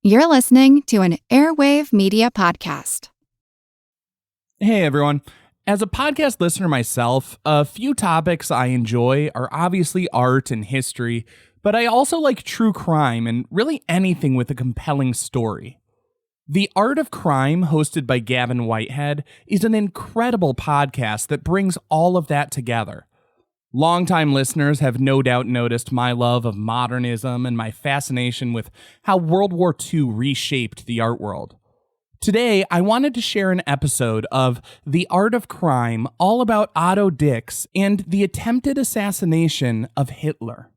You're listening to an Airwave Media Podcast. Hey, everyone. As a podcast listener myself, a few topics I enjoy are obviously art and history, but I also like true crime and really anything with a compelling story. The Art of Crime, hosted by Gavin Whitehead, is an incredible podcast that brings all of that together. Longtime listeners have no doubt noticed my love of modernism and my fascination with how World War II reshaped the art world. Today, I wanted to share an episode of The Art of Crime all about Otto Dix and the attempted assassination of Hitler.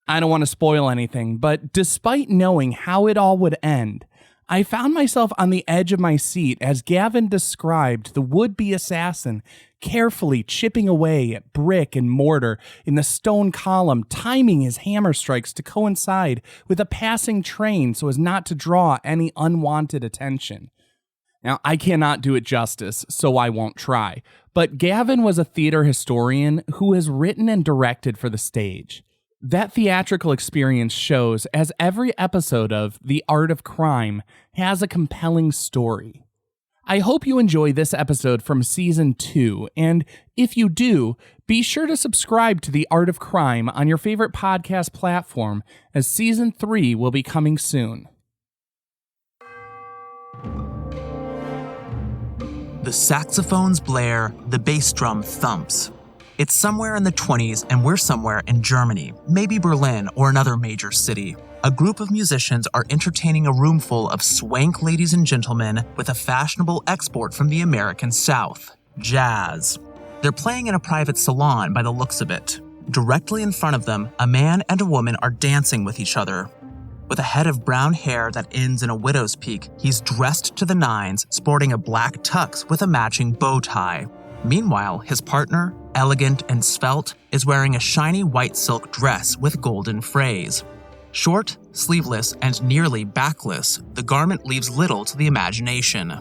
I don't want to spoil anything, but despite knowing how it all would end, I found myself on the edge of my seat as Gavin described the would-be assassin carefully chipping away at brick and mortar in the stone column, timing his hammer strikes to coincide with a passing train so as not to draw any unwanted attention. Now, I cannot do it justice, so I won't try, but Gavin was a theater historian who has written and directed for the stage. That theatrical experience shows as every episode of The Art of Crime has a compelling story. I hope you enjoy this episode from Season 2, and if you do, be sure to subscribe to The Art of Crime on your favorite podcast platform, as Season 3 will be coming soon. The saxophones blare, the bass drum thumps. It's somewhere in the 20s and we're somewhere in Germany, maybe Berlin or another major city. A group of musicians are entertaining a room full of swank ladies and gentlemen with a fashionable export from the American South, jazz. They're playing in a private salon by the looks of it. Directly in front of them, a man and a woman are dancing with each other. With a head of brown hair that ends in a widow's peak, he's dressed to the nines, sporting a black tux with a matching bow tie. Meanwhile, his partner, elegant and svelte, is wearing a shiny white silk dress with golden frays. Short, sleeveless, and nearly backless, the garment leaves little to the imagination.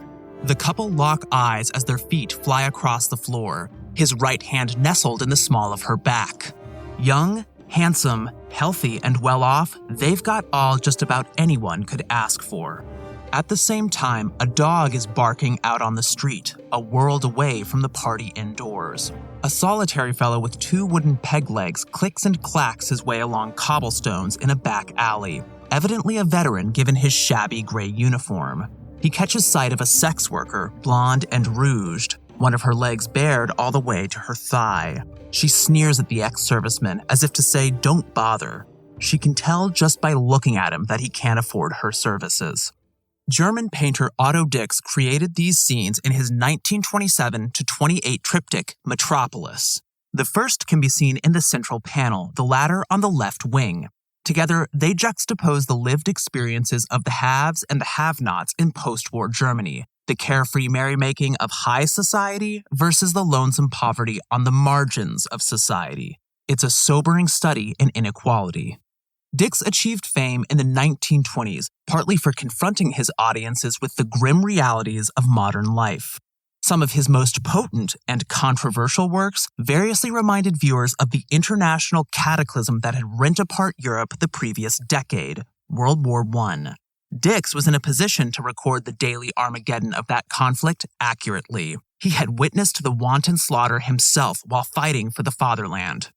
The couple lock eyes as their feet fly across the floor, his right hand nestled in the small of her back. Young, handsome, healthy, and well-off, they've got all just about anyone could ask for. At the same time, a dog is barking out on the street, a world away from the party indoors. A solitary fellow with two wooden peg legs clicks and clacks his way along cobblestones in a back alley, evidently a veteran given his shabby gray uniform. He catches sight of a sex worker, blonde and rouged, one of her legs bared all the way to her thigh. She sneers at the ex-serviceman as if to say, "Don't bother." She can tell just by looking at him that he can't afford her services. German painter Otto Dix created these scenes in his 1927-28 triptych, Metropolis. The first can be seen in the central panel, the latter on the left wing. Together, they juxtapose the lived experiences of the haves and the have-nots in post-war Germany, the carefree merrymaking of high society versus the lonesome poverty on the margins of society. It's a sobering study in inequality. Dix achieved fame in the 1920s, partly for confronting his audiences with the grim realities of modern life. Some of his most potent and controversial works variously reminded viewers of the international cataclysm that had rent apart Europe the previous decade, World War I. Dix was in a position to record the daily Armageddon of that conflict accurately. He had witnessed the wanton slaughter himself while fighting for the fatherland.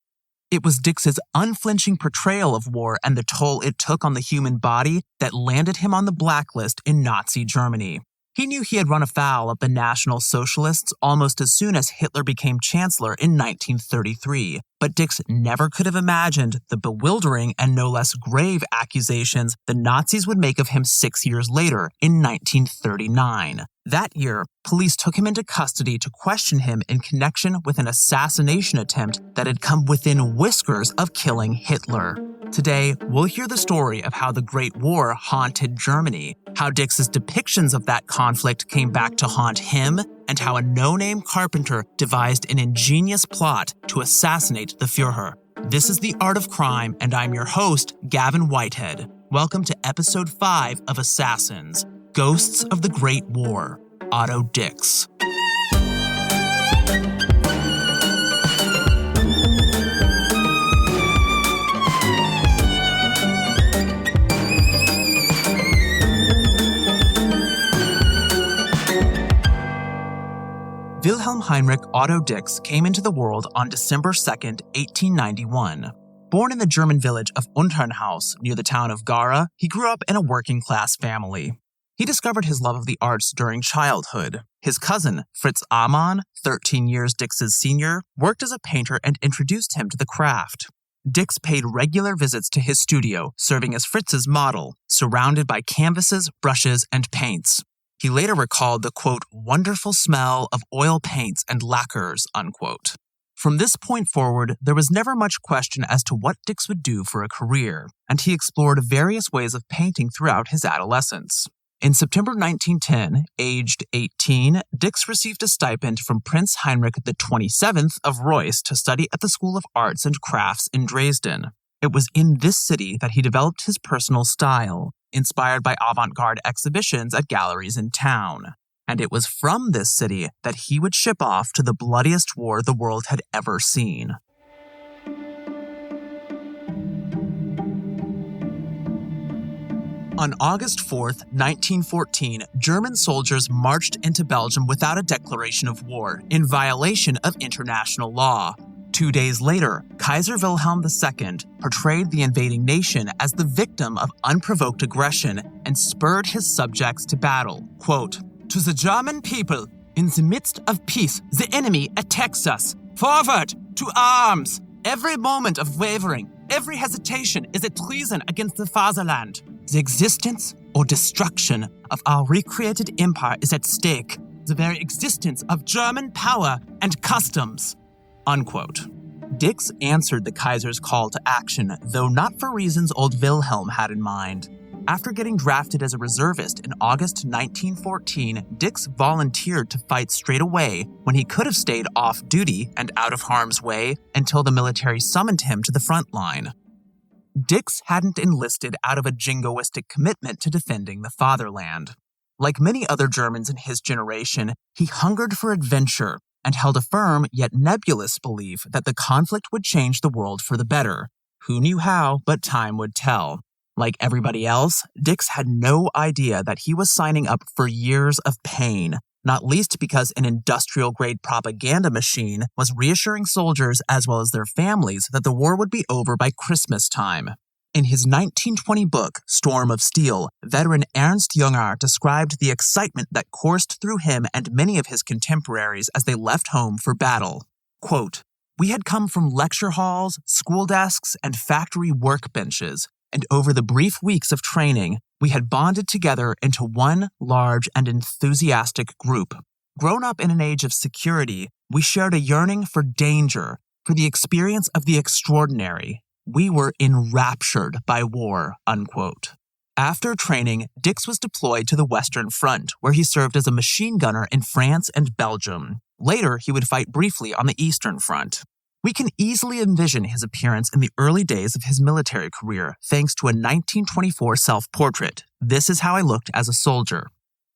It was Dix's unflinching portrayal of war and the toll it took on the human body that landed him on the blacklist in Nazi Germany. He knew he had run afoul of the National Socialists almost as soon as Hitler became chancellor in 1933, but Dix never could have imagined the bewildering and no less grave accusations the Nazis would make of him 6 years later in 1939. That year, police took him into custody to question him in connection with an assassination attempt that had come within whiskers of killing Hitler. Today, we'll hear the story of how the Great War haunted Germany, how Dix's depictions of that conflict came back to haunt him, and how a no-name carpenter devised an ingenious plot to assassinate the Führer. This is The Art of Crime, and I'm your host, Gavin Whitehead. Welcome to Episode 5 of Assassins, Ghosts of the Great War, Otto Dix. Wilhelm Heinrich Otto Dix came into the world on December 2nd, 1891. Born in the German village of Unternhaus near the town of Gara, he grew up in a working-class family. He discovered his love of the arts during childhood. His cousin, Fritz Amann, 13 years Dix's senior, worked as a painter and introduced him to the craft. Dix paid regular visits to his studio, serving as Fritz's model, surrounded by canvases, brushes, and paints. He later recalled the, quote, wonderful smell of oil paints and lacquers, unquote. From this point forward, there was never much question as to what Dix would do for a career, and he explored various ways of painting throughout his adolescence. In September 1910, aged 18, Dix received a stipend from Prince Heinrich XXVII of Reuss to study at the School of Arts and Crafts in Dresden. It was in this city that he developed his personal style, inspired by avant-garde exhibitions at galleries in town. And it was from this city that he would ship off to the bloodiest war the world had ever seen. On August 4th, 1914, German soldiers marched into Belgium without a declaration of war, in violation of international law. 2 days later, Kaiser Wilhelm II portrayed the invading nation as the victim of unprovoked aggression and spurred his subjects to battle. Quote, "To the German people, in the midst of peace, the enemy attacks us. Forward! To arms! Every moment of wavering, every hesitation is a treason against the fatherland. The existence or destruction of our recreated empire is at stake. The very existence of German power and customs." Unquote. Dix answered the Kaiser's call to action, though not for reasons old Wilhelm had in mind. After getting drafted as a reservist in August 1914, Dix volunteered to fight straight away when he could have stayed off duty and out of harm's way until the military summoned him to the front line. Dix hadn't enlisted out of a jingoistic commitment to defending the fatherland. Like many other Germans in his generation, he hungered for adventure and held a firm yet nebulous belief that the conflict would change the world for the better. Who knew how, but time would tell. Like everybody else, Dix had no idea that he was signing up for years of pain, not least because an industrial-grade propaganda machine was reassuring soldiers as well as their families that the war would be over by Christmas time. In his 1920 book, Storm of Steel, veteran Ernst Junger described the excitement that coursed through him and many of his contemporaries as they left home for battle. Quote, "We had come from lecture halls, school desks, and factory workbenches, and over the brief weeks of training, we had bonded together into one large and enthusiastic group. Grown up in an age of security, we shared a yearning for danger, for the experience of the extraordinary. We were enraptured by war," unquote. After training, Dix was deployed to the Western Front, where he served as a machine gunner in France and Belgium. Later, he would fight briefly on the Eastern Front. We can easily envision his appearance in the early days of his military career, thanks to a 1924 self-portrait. "This is how I looked as a soldier."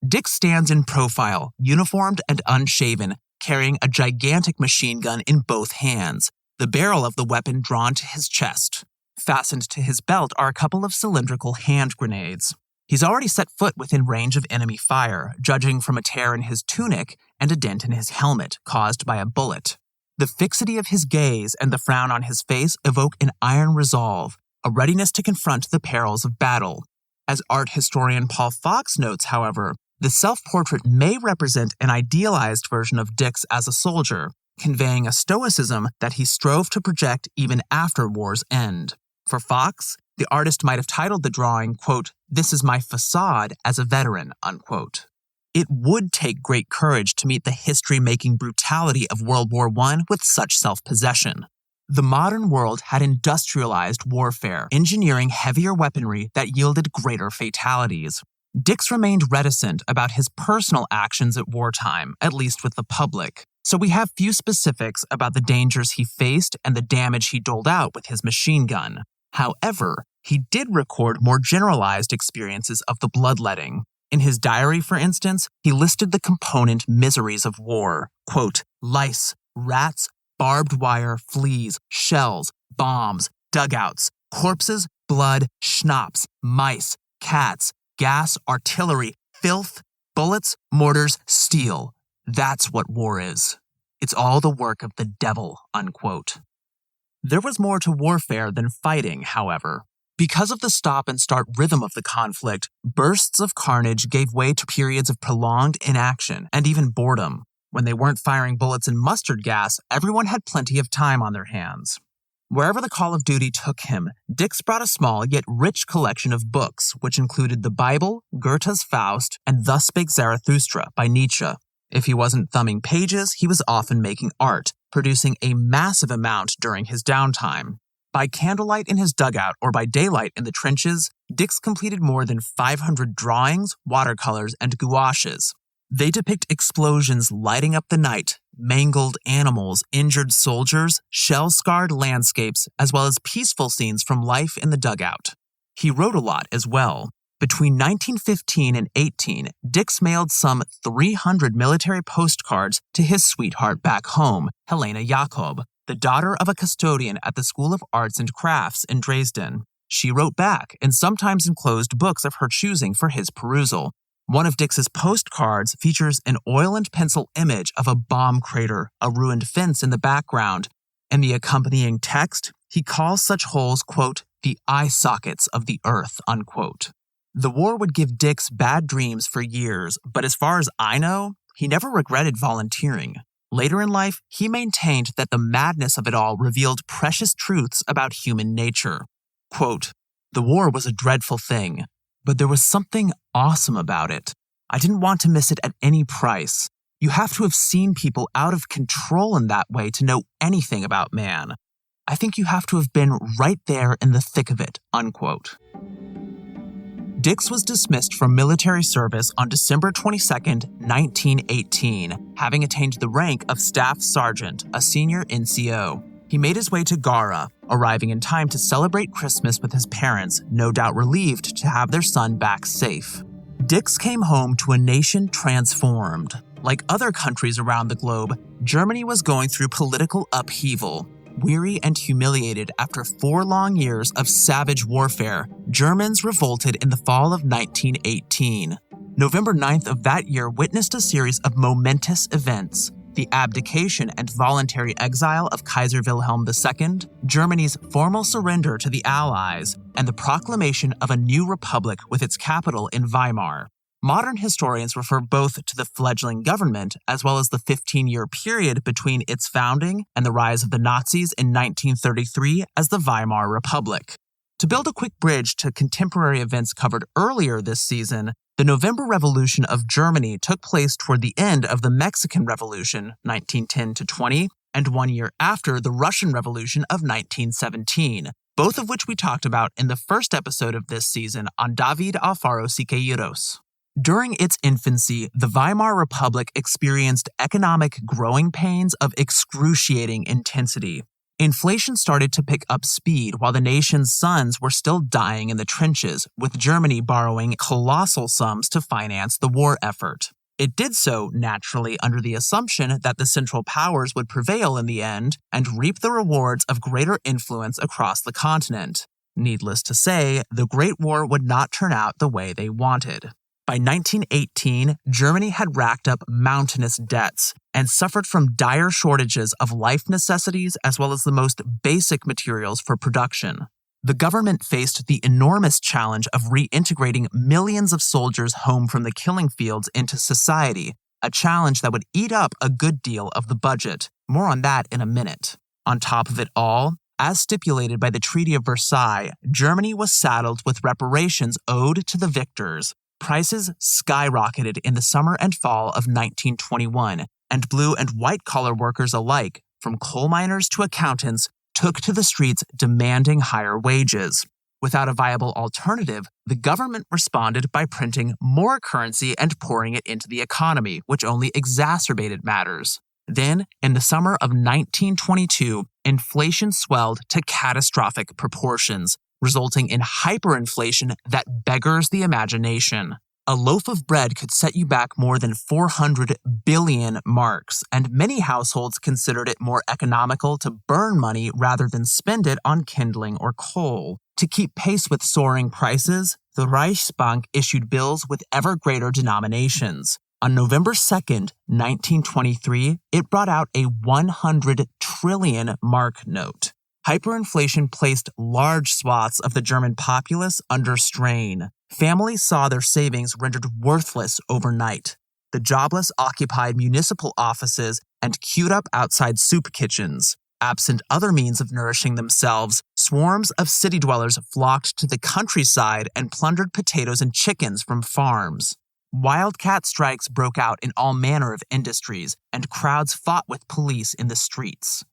Dix stands in profile, uniformed and unshaven, carrying a gigantic machine gun in both hands, the barrel of the weapon drawn to his chest. Fastened to his belt are a couple of cylindrical hand grenades. He's already set foot within range of enemy fire, judging from a tear in his tunic and a dent in his helmet caused by a bullet. The fixity of his gaze and the frown on his face evoke an iron resolve, a readiness to confront the perils of battle. As art historian Paul Fox notes, however, the self-portrait may represent an idealized version of Dix as a soldier, conveying a stoicism that he strove to project even after war's end. For Fox, the artist might have titled the drawing, quote, "This is my facade as a veteran," unquote. It would take great courage to meet the history-making brutality of World War I with such self-possession. The modern world had industrialized warfare, engineering heavier weaponry that yielded greater fatalities. Dix remained reticent about his personal actions at wartime, at least with the public, so we have few specifics about the dangers he faced and the damage he doled out with his machine gun. However, he did record more generalized experiences of the bloodletting. In his diary, for instance, he listed the component miseries of war. Quote, "Lice, rats, barbed wire, fleas, shells, bombs, dugouts, corpses, blood, schnapps, mice, cats, gas, artillery, filth, bullets, mortars, steel. That's what war is. It's all the work of the devil, unquote. There was more to warfare than fighting, however. Because of the stop-and-start rhythm of the conflict, bursts of carnage gave way to periods of prolonged inaction and even boredom. When they weren't firing bullets and mustard gas, everyone had plenty of time on their hands. Wherever the call of duty took him, Dix brought a small yet rich collection of books, which included the Bible, Goethe's Faust, and Thus Spake Zarathustra by Nietzsche. If he wasn't thumbing pages, he was often making art, producing a massive amount during his downtime. By candlelight in his dugout or by daylight in the trenches, Dix completed more than 500 drawings, watercolors, and gouaches. They depict explosions lighting up the night, mangled animals, injured soldiers, shell-scarred landscapes, as well as peaceful scenes from life in the dugout. He wrote a lot as well. Between 1915 and 18, Dix mailed some 300 military postcards to his sweetheart back home, Helena Jakob, the daughter of a custodian at the School of Arts and Crafts in Dresden. She wrote back and sometimes enclosed books of her choosing for his perusal. One of Dix's postcards features an oil and pencil image of a bomb crater, a ruined fence in the background. In the accompanying text, he calls such holes, quote, the eye sockets of the earth, unquote. The war would give Dix bad dreams for years, but as far as I know, he never regretted volunteering. Later in life, he maintained that the madness of it all revealed precious truths about human nature. Quote, the war was a dreadful thing, but there was something awesome about it. I didn't want to miss it at any price. You have to have seen people out of control in that way to know anything about man. I think you have to have been right there in the thick of it, unquote. Dix was dismissed from military service on December 22, 1918, having attained the rank of Staff Sergeant, a senior NCO. He made his way to Gara, arriving in time to celebrate Christmas with his parents, no doubt relieved to have their son back safe. Dix came home to a nation transformed. Like other countries around the globe, Germany was going through political upheaval. Weary and humiliated after 4 long years of savage warfare, Germans revolted in the fall of 1918. November 9th of that year witnessed a series of momentous events: the abdication and voluntary exile of Kaiser Wilhelm II, Germany's formal surrender to the Allies, and the proclamation of a new republic with its capital in Weimar. Modern historians refer both to the fledgling government as well as the 15-year period between its founding and the rise of the Nazis in 1933 as the Weimar Republic. To build a quick bridge to contemporary events covered earlier this season, the November Revolution of Germany took place toward the end of the Mexican Revolution, 1910-20, and 1 year after the Russian Revolution of 1917, both of which we talked about in the first episode of this season on David Alfaro Siqueiros. During its infancy, the Weimar Republic experienced economic growing pains of excruciating intensity. Inflation started to pick up speed while the nation's sons were still dying in the trenches, with Germany borrowing colossal sums to finance the war effort. It did so, naturally, under the assumption that the Central Powers would prevail in the end and reap the rewards of greater influence across the continent. Needless to say, the Great War would not turn out the way they wanted. By 1918, Germany had racked up mountainous debts and suffered from dire shortages of life necessities as well as the most basic materials for production. The government faced the enormous challenge of reintegrating millions of soldiers home from the killing fields into society, a challenge that would eat up a good deal of the budget. More on that in a minute. On top of it all, as stipulated by the Treaty of Versailles, Germany was saddled with reparations owed to the victors. Prices skyrocketed in the summer and fall of 1921, and blue and white-collar workers alike, from coal miners to accountants, took to the streets demanding higher wages. Without a viable alternative, the government responded by printing more currency and pouring it into the economy, which only exacerbated matters. Then, in the summer of 1922, inflation swelled to catastrophic proportions, resulting in hyperinflation that beggars the imagination. A loaf of bread could set you back more than 400 billion marks, and many households considered it more economical to burn money rather than spend it on kindling or coal. To keep pace with soaring prices, the Reichsbank issued bills with ever greater denominations. On November 2nd, 1923, it brought out a 100 trillion mark note. Hyperinflation placed large swaths of the German populace under strain. Families saw their savings rendered worthless overnight. The jobless occupied municipal offices and queued up outside soup kitchens. Absent other means of nourishing themselves, swarms of city dwellers flocked to the countryside and plundered potatoes and chickens from farms. Wildcat strikes broke out in all manner of industries, and crowds fought with police in the streets.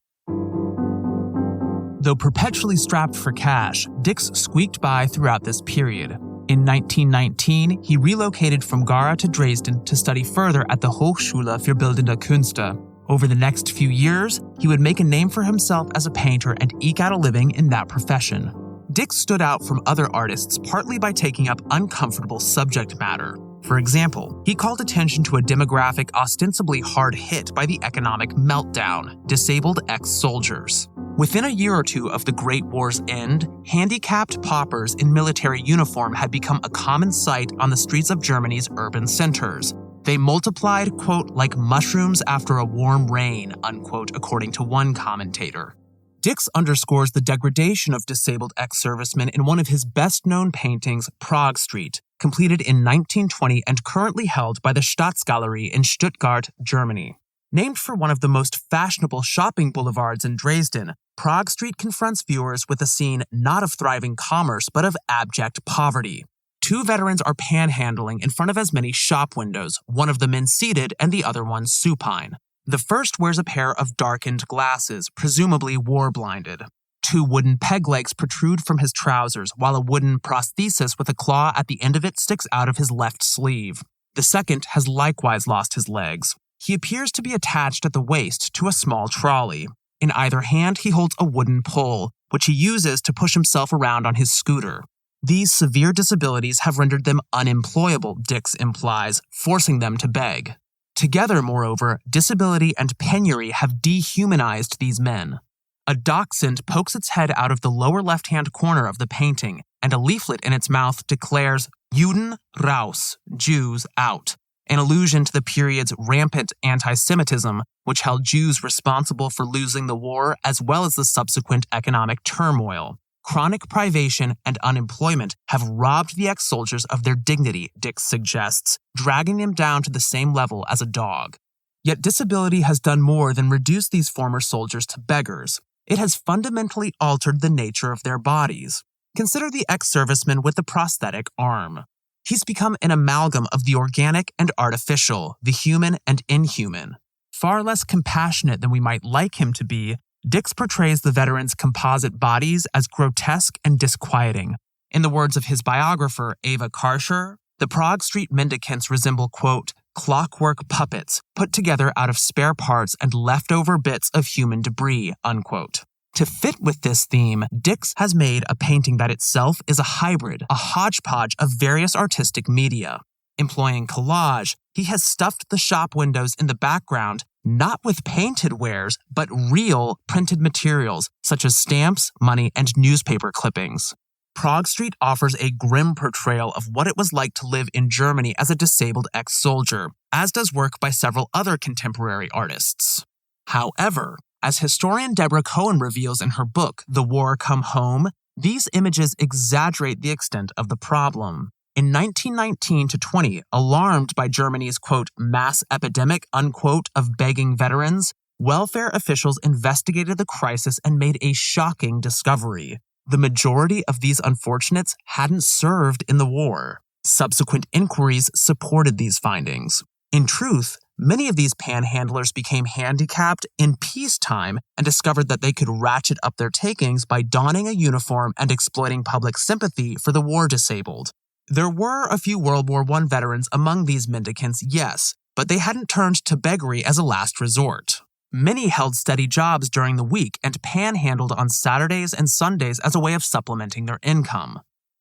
Though perpetually strapped for cash, Dix squeaked by throughout this period. In 1919, he relocated from Gera to Dresden to study further at the Hochschule für Bildende Künste. Over the next few years, he would make a name for himself as a painter and eke out a living in that profession. Dix stood out from other artists partly by taking up uncomfortable subject matter. For example, he called attention to a demographic ostensibly hard hit by the economic meltdown: disabled ex-soldiers. Within a year or two of the Great War's end, handicapped paupers in military uniform had become a common sight on the streets of Germany's urban centers. They multiplied, quote, like mushrooms after a warm rain, unquote, according to one commentator. Dix underscores the degradation of disabled ex-servicemen in one of his best-known paintings, Prague Street, completed in 1920 and currently held by the Staatsgalerie in Stuttgart, Germany. Named for one of the most fashionable shopping boulevards in Dresden, Prague Street confronts viewers with a scene not of thriving commerce but of abject poverty. Two veterans are panhandling in front of as many shop windows, one of the men seated and the other one supine. The first wears a pair of darkened glasses, presumably war-blinded. Two wooden peg legs protrude from his trousers, while a wooden prosthesis with a claw at the end of it sticks out of his left sleeve. The second has likewise lost his legs. He appears to be attached at the waist to a small trolley. In either hand, he holds a wooden pole, which he uses to push himself around on his scooter. These severe disabilities have rendered them unemployable, Dix implies, forcing them to beg. Together, moreover, disability and penury have dehumanized these men. A dachshund pokes its head out of the lower left-hand corner of the painting, and a leaflet in its mouth declares, Juden raus, Jews out, an allusion to the period's rampant anti-Semitism, which held Jews responsible for losing the war as well as the subsequent economic turmoil. Chronic privation and unemployment have robbed the ex-soldiers of their dignity, Dix suggests, dragging them down to the same level as a dog. Yet disability has done more than reduce these former soldiers to beggars. It has fundamentally altered the nature of their bodies. Consider the ex-serviceman with the prosthetic arm. He's become an amalgam of the organic and artificial, the human and inhuman. Far less compassionate than we might like him to be, Dix portrays the veterans' composite bodies as grotesque and disquieting. In the words of his biographer, Eva Karcher, the Prague Street mendicants resemble, quote, clockwork puppets put together out of spare parts and leftover bits of human debris, unquote. To fit with this theme, Dix has made a painting that itself is a hybrid, a hodgepodge of various artistic media. Employing collage, he has stuffed the shop windows in the background not with painted wares, but real printed materials such as stamps, money, and newspaper clippings. Prague Street offers a grim portrayal of what it was like to live in Germany as a disabled ex-soldier, as does work by several other contemporary artists. However, as historian Deborah Cohen reveals in her book, The War Come Home, these images exaggerate the extent of the problem. In 1919-20, alarmed by Germany's, quote, mass epidemic, unquote, of begging veterans, welfare officials investigated the crisis and made a shocking discovery. The majority of these unfortunates hadn't served in the war. Subsequent inquiries supported these findings. In truth, many of these panhandlers became handicapped in peacetime and discovered that they could ratchet up their takings by donning a uniform and exploiting public sympathy for the war disabled. There were a few World War I veterans among these mendicants, yes, but they hadn't turned to beggary as a last resort. Many held steady jobs during the week and panhandled on Saturdays and Sundays as a way of supplementing their income.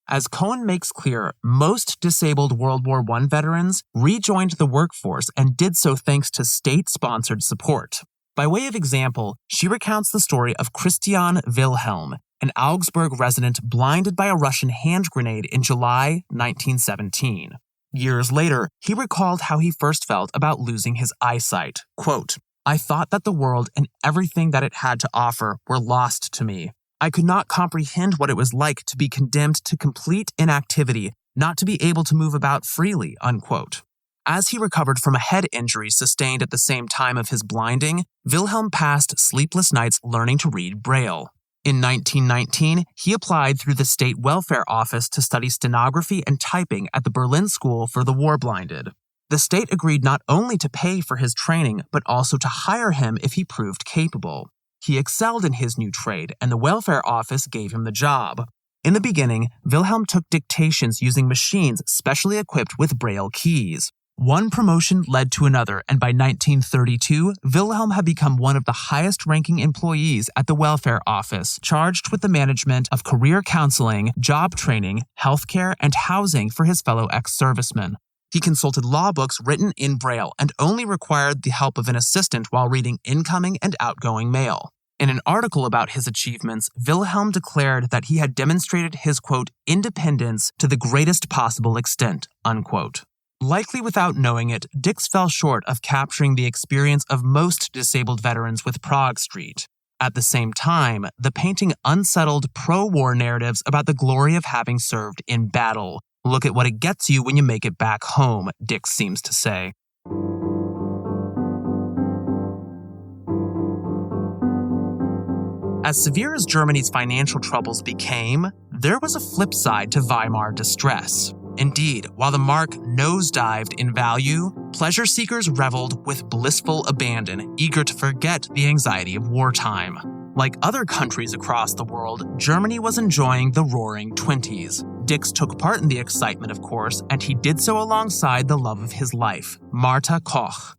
As Cohen makes clear, most disabled World War I veterans rejoined the workforce and did so thanks to state-sponsored support. By way of example, she recounts the story of Christian Wilhelm, an Augsburg resident blinded by a Russian hand grenade in July 1917. Years later, he recalled how he first felt about losing his eyesight. Quote, "I thought that the world and everything that it had to offer were lost to me. I could not comprehend what it was like to be condemned to complete inactivity, not to be able to move about freely," unquote. As he recovered from a head injury sustained at the same time of his blinding, Wilhelm passed sleepless nights learning to read Braille. In 1919, he applied through the State Welfare Office to study stenography and typing at the Berlin School for the War-Blinded. The state agreed not only to pay for his training, but also to hire him if he proved capable. He excelled in his new trade, and the Welfare Office gave him the job. In the beginning, Wilhelm took dictations using machines specially equipped with Braille keys. One promotion led to another, and by 1932, Wilhelm had become one of the highest-ranking employees at the Welfare Office, charged with the management of career counseling, job training, healthcare, and housing for his fellow ex-servicemen. He consulted law books written in Braille and only required the help of an assistant while reading incoming and outgoing mail. In an article about his achievements, Wilhelm declared that he had demonstrated his, quote, independence to the greatest possible extent, unquote. Likely without knowing it, Dix fell short of capturing the experience of most disabled veterans with Prague Street. At the same time, the painting unsettled pro-war narratives about the glory of having served in battle. Look at what it gets you when you make it back home, Dix seems to say. As severe as Germany's financial troubles became, there was a flip side to Weimar distress. Indeed, while the mark nosedived in value, pleasure seekers reveled with blissful abandon, eager to forget the anxiety of wartime. Like other countries across the world, Germany was enjoying the Roaring '20s. Dix took part in the excitement, of course, and he did so alongside the love of his life, Martha Koch.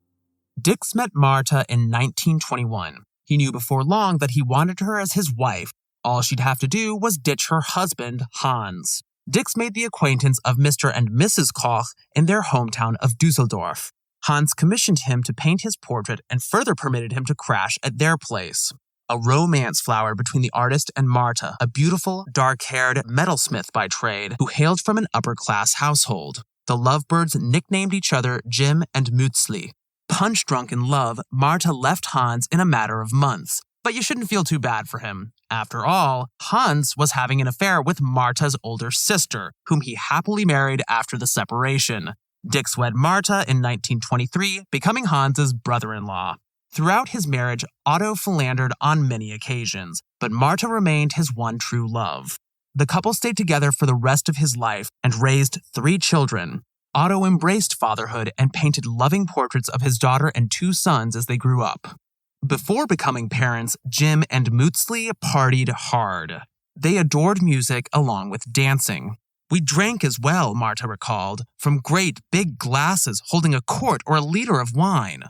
Dix met Martha in 1921. He knew before long that he wanted her as his wife. All she'd have to do was ditch her husband, Hans. Dix made the acquaintance of Mr. and Mrs. Koch in their hometown of Düsseldorf. Hans commissioned him to paint his portrait and further permitted him to crash at their place. A romance flowered between the artist and Martha, a beautiful, dark-haired metalsmith by trade who hailed from an upper-class household. The lovebirds nicknamed each other Jim and Mützli. Punch-drunk in love, Martha left Hans in a matter of months. But you shouldn't feel too bad for him. After all, Hans was having an affair with Martha's older sister, whom he happily married after the separation. Dix wed Martha in 1923, becoming Hans's brother-in-law. Throughout his marriage, Otto philandered on many occasions, but Martha remained his one true love. The couple stayed together for the rest of his life and raised 3 children. Otto embraced fatherhood and painted loving portraits of his daughter and 2 sons as they grew up. Before becoming parents, Jim and Mützli partied hard. They adored music along with dancing. "We drank as well," Martha recalled, "from great big glasses holding a quart or a liter of wine."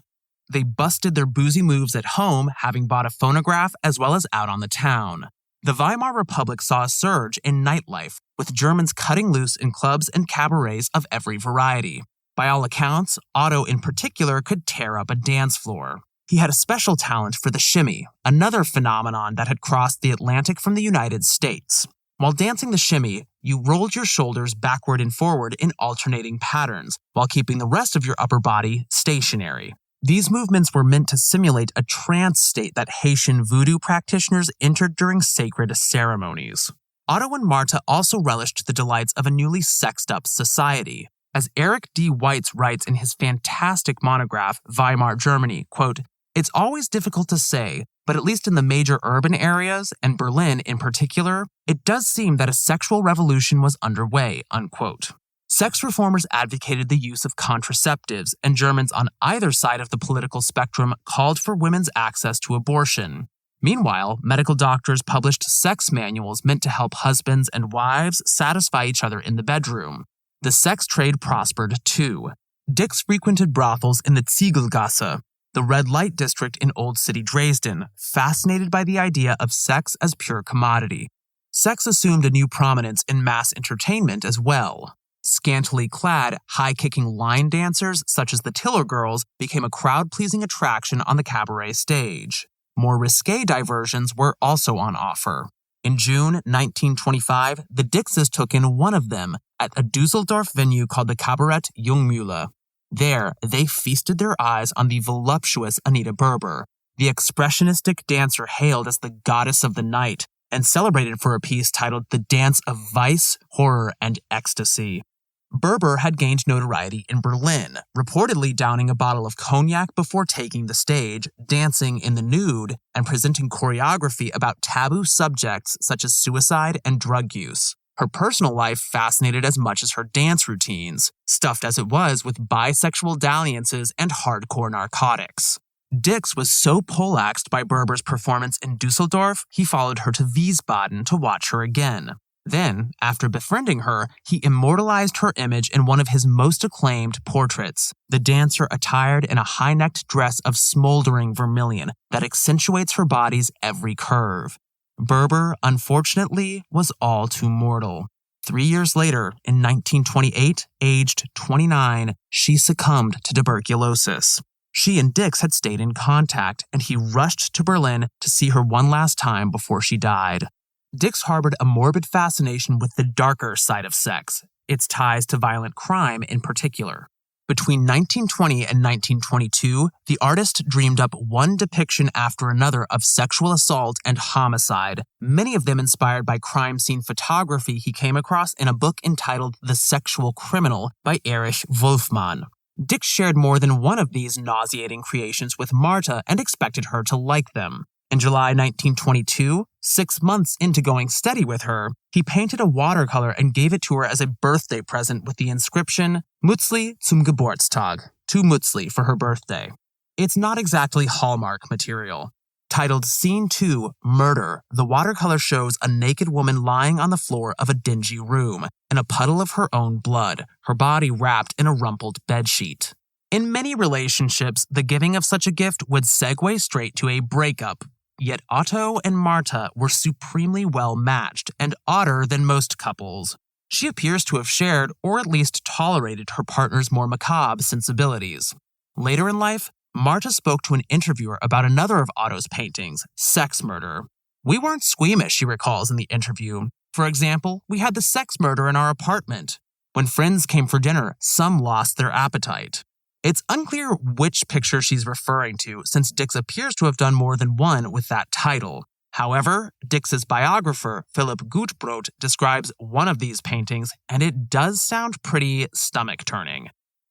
They busted their boozy moves at home, having bought a phonograph as well as out on the town. The Weimar Republic saw a surge in nightlife, with Germans cutting loose in clubs and cabarets of every variety. By all accounts, Otto in particular could tear up a dance floor. He had a special talent for the shimmy, another phenomenon that had crossed the Atlantic from the United States. While dancing the shimmy, you rolled your shoulders backward and forward in alternating patterns, while keeping the rest of your upper body stationary. These movements were meant to simulate a trance state that Haitian voodoo practitioners entered during sacred ceremonies. Otto and Martha also relished the delights of a newly sexed-up society. As Eric D. Weitz writes in his fantastic monograph, Weimar Germany, quote, "It's always difficult to say, but at least in the major urban areas, and Berlin in particular, it does seem that a sexual revolution was underway," unquote. Sex reformers advocated the use of contraceptives, and Germans on either side of the political spectrum called for women's access to abortion. Meanwhile, medical doctors published sex manuals meant to help husbands and wives satisfy each other in the bedroom. The sex trade prospered too. Dix frequented brothels in the Ziegelgasse, the red light district in Old City Dresden, fascinated by the idea of sex as pure commodity. Sex assumed a new prominence in mass entertainment as well. Scantily clad, high-kicking line dancers such as the Tiller Girls became a crowd-pleasing attraction on the cabaret stage. More risque diversions were also on offer. In June 1925, the Dixes took in one of them at a Dusseldorf venue called the Kabarett Jungmühle. There, they feasted their eyes on the voluptuous Anita Berber, the expressionistic dancer hailed as the goddess of the night and celebrated for a piece titled The Dance of Vice, Horror, and Ecstasy. Berber had gained notoriety in Berlin, reportedly downing a bottle of cognac before taking the stage, dancing in the nude, and presenting choreography about taboo subjects such as suicide and drug use. Her personal life fascinated as much as her dance routines, stuffed as it was with bisexual dalliances and hardcore narcotics. Dix was so poleaxed by Berber's performance in Dusseldorf, he followed her to Wiesbaden to watch her again. Then, after befriending her, he immortalized her image in one of his most acclaimed portraits, the dancer attired in a high-necked dress of smoldering vermilion that accentuates her body's every curve. Berber, unfortunately, was all too mortal. 3 years later, in 1928, aged 29, she succumbed to tuberculosis. She and Dix had stayed in contact, and he rushed to Berlin to see her one last time before she died. Dix harbored a morbid fascination with the darker side of sex, its ties to violent crime in particular. Between 1920 and 1922, the artist dreamed up one depiction after another of sexual assault and homicide, many of them inspired by crime scene photography he came across in a book entitled The Sexual Criminal by Erich Wolfmann. Dix shared more than one of these nauseating creations with Marta and expected her to like them. In July 1922, 6 months into going steady with her, he painted a watercolor and gave it to her as a birthday present with the inscription, Mutzli zum Geburtstag, to Mutzli for her birthday. It's not exactly Hallmark material. Titled Scene 2, Murder, the watercolor shows a naked woman lying on the floor of a dingy room, in a puddle of her own blood, her body wrapped in a rumpled bedsheet. In many relationships, the giving of such a gift would segue straight to a breakup. Yet Otto and Marta were supremely well matched and odder than most couples. She appears to have shared or at least tolerated her partner's more macabre sensibilities. Later in life, Marta spoke to an interviewer about another of Otto's paintings, Sex Murder. We weren't squeamish, she recalls in the interview. For example, we had the sex murder in our apartment. When friends came for dinner, some lost their appetite. It's unclear which picture she's referring to, since Dix appears to have done more than one with that title. However, Dix's biographer, Philip Gutbrot, describes one of these paintings, and it does sound pretty stomach-turning.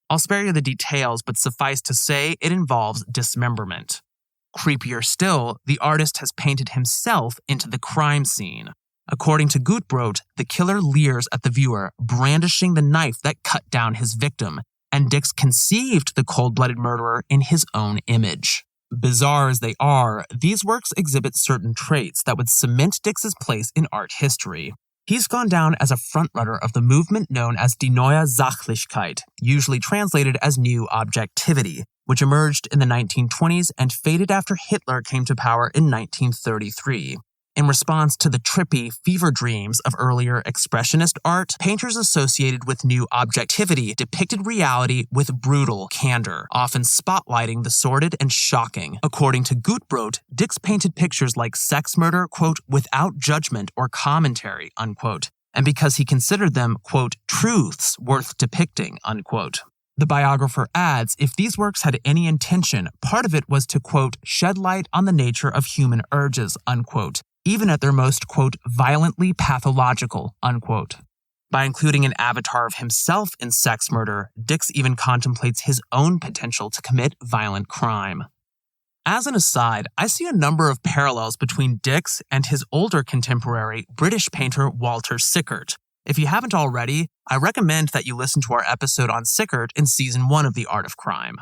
I'll spare you the details, but suffice to say it involves dismemberment. Creepier still, the artist has painted himself into the crime scene. According to Gutbrot, the killer leers at the viewer, brandishing the knife that cut down his victim, and Dix conceived the cold-blooded murderer in his own image. Bizarre as they are, these works exhibit certain traits that would cement Dix's place in art history. He's gone down as a frontrunner of the movement known as Die Neue Sachlichkeit, usually translated as New Objectivity, which emerged in the 1920s and faded after Hitler came to power in 1933. In response to the trippy fever dreams of earlier expressionist art, painters associated with New Objectivity depicted reality with brutal candor, often spotlighting the sordid and shocking. According to Gutbrot, Dix painted pictures like Sex Murder, quote, without judgment or commentary, unquote, and because he considered them, quote, truths worth depicting, unquote. The biographer adds, if these works had any intention, part of it was to, quote, shed light on the nature of human urges, unquote, even at their most, quote, violently pathological, unquote. By including an avatar of himself in Sex Murder, Dix even contemplates his own potential to commit violent crime. As an aside, I see a number of parallels between Dix and his older contemporary, British painter Walter Sickert. If you haven't already, I recommend that you listen to our episode on Sickert in Season 1 of The Art of Crime.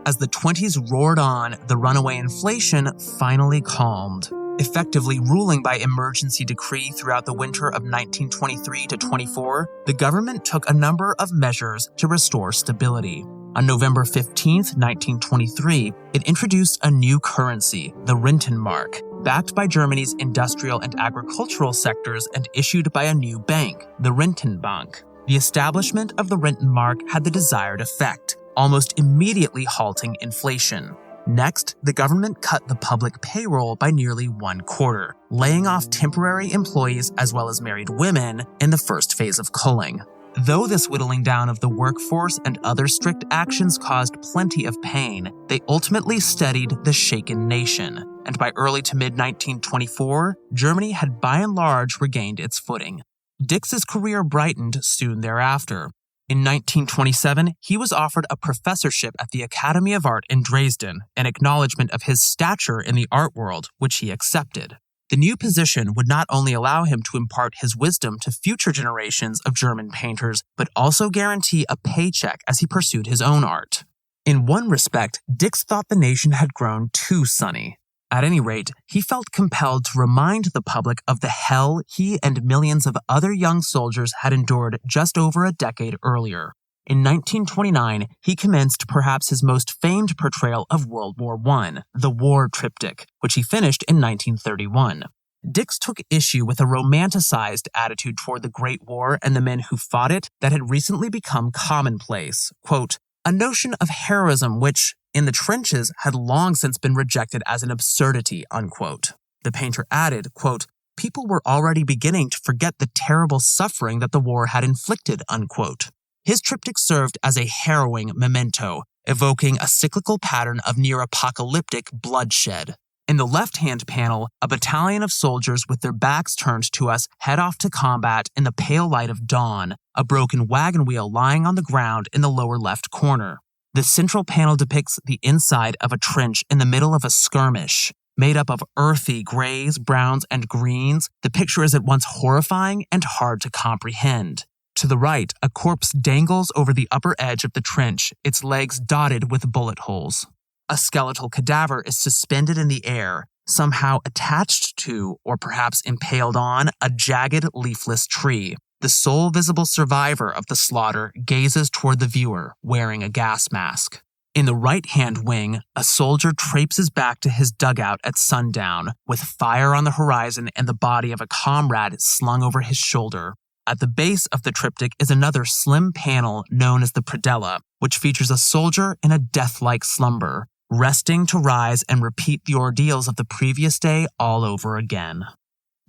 As the 20s roared on, the runaway inflation finally calmed, effectively ruling by emergency decree throughout the winter of 1923 to 24. The government took a number of measures to restore stability. On November 15, 1923, it introduced a new currency, the Rentenmark, backed by Germany's industrial and agricultural sectors and issued by a new bank, the Rentenbank. The establishment of the Rentenmark had the desired effect. almost immediately halting inflation. Next, the government cut the public payroll by nearly 1/4, laying off temporary employees as well as married women in the first phase of culling. Though this whittling down of the workforce and other strict actions caused plenty of pain, they ultimately steadied the shaken nation, and by early to mid-1924, Germany had by and large regained its footing. Dix's career brightened soon thereafter. In 1927, he was offered a professorship at the Academy of Art in Dresden, an acknowledgement of his stature in the art world, which he accepted. The new position would not only allow him to impart his wisdom to future generations of German painters, but also guarantee a paycheck as he pursued his own art. In one respect, Dix thought the nation had grown too sunny. At any rate, he felt compelled to remind the public of the hell he and millions of other young soldiers had endured just over a decade earlier. In 1929, he commenced perhaps his most famed portrayal of World War I, the War Triptych, which he finished in 1931. Dix took issue with a romanticized attitude toward the Great War and the men who fought it that had recently become commonplace. Quote, a notion of heroism which, in the trenches, had long since been rejected as an absurdity, unquote. The painter added, quote, people were already beginning to forget the terrible suffering that the war had inflicted, unquote. His triptych served as a harrowing memento, evoking a cyclical pattern of near-apocalyptic bloodshed. In the left-hand panel, a battalion of soldiers with their backs turned to us head off to combat in the pale light of dawn, a broken wagon wheel lying on the ground in the lower left corner. The central panel depicts the inside of a trench in the middle of a skirmish. Made up of earthy grays, browns, and greens, the picture is at once horrifying and hard to comprehend. To the right, a corpse dangles over the upper edge of the trench, its legs dotted with bullet holes. A skeletal cadaver is suspended in the air, somehow attached to, or perhaps impaled on, a jagged, leafless tree. The sole visible survivor of the slaughter gazes toward the viewer, wearing a gas mask. In the right-hand wing, a soldier traipses back to his dugout at sundown, with fire on the horizon and the body of a comrade slung over his shoulder. At the base of the triptych is another slim panel known as the predella, which features a soldier in a death-like slumber, resting to rise and repeat the ordeals of the previous day all over again.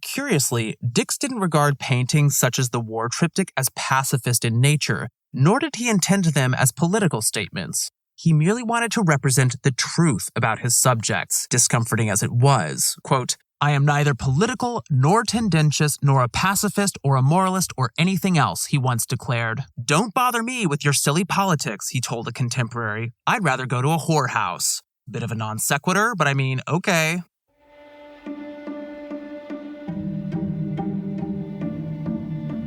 Curiously, Dix didn't regard paintings such as the War Triptych as pacifist in nature, nor did he intend them as political statements. He merely wanted to represent the truth about his subjects, discomforting as it was. Quote, I am neither political, nor tendentious, nor a pacifist or a moralist or anything else, he once declared. Don't bother me with your silly politics, he told a contemporary. I'd rather go to a whorehouse. Bit of a non sequitur, but I mean, okay.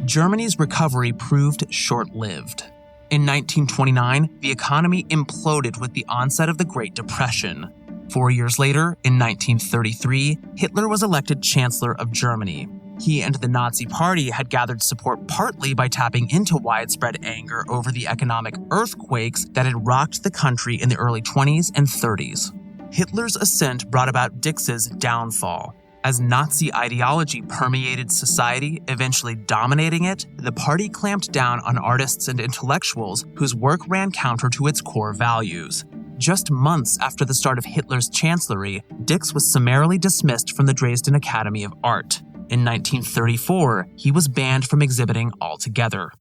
Germany's recovery proved short-lived. In 1929, the economy imploded with the onset of the Great Depression. 4 years later, in 1933, Hitler was elected Chancellor of Germany. He and the Nazi Party had gathered support partly by tapping into widespread anger over the economic earthquakes that had rocked the country in the early 20s and 30s. Hitler's ascent brought about Dix's downfall. As Nazi ideology permeated society, eventually dominating it, the party clamped down on artists and intellectuals whose work ran counter to its core values. Just months after the start of Hitler's chancellery, Dix was summarily dismissed from the Dresden Academy of Art. In 1934, he was banned from exhibiting altogether.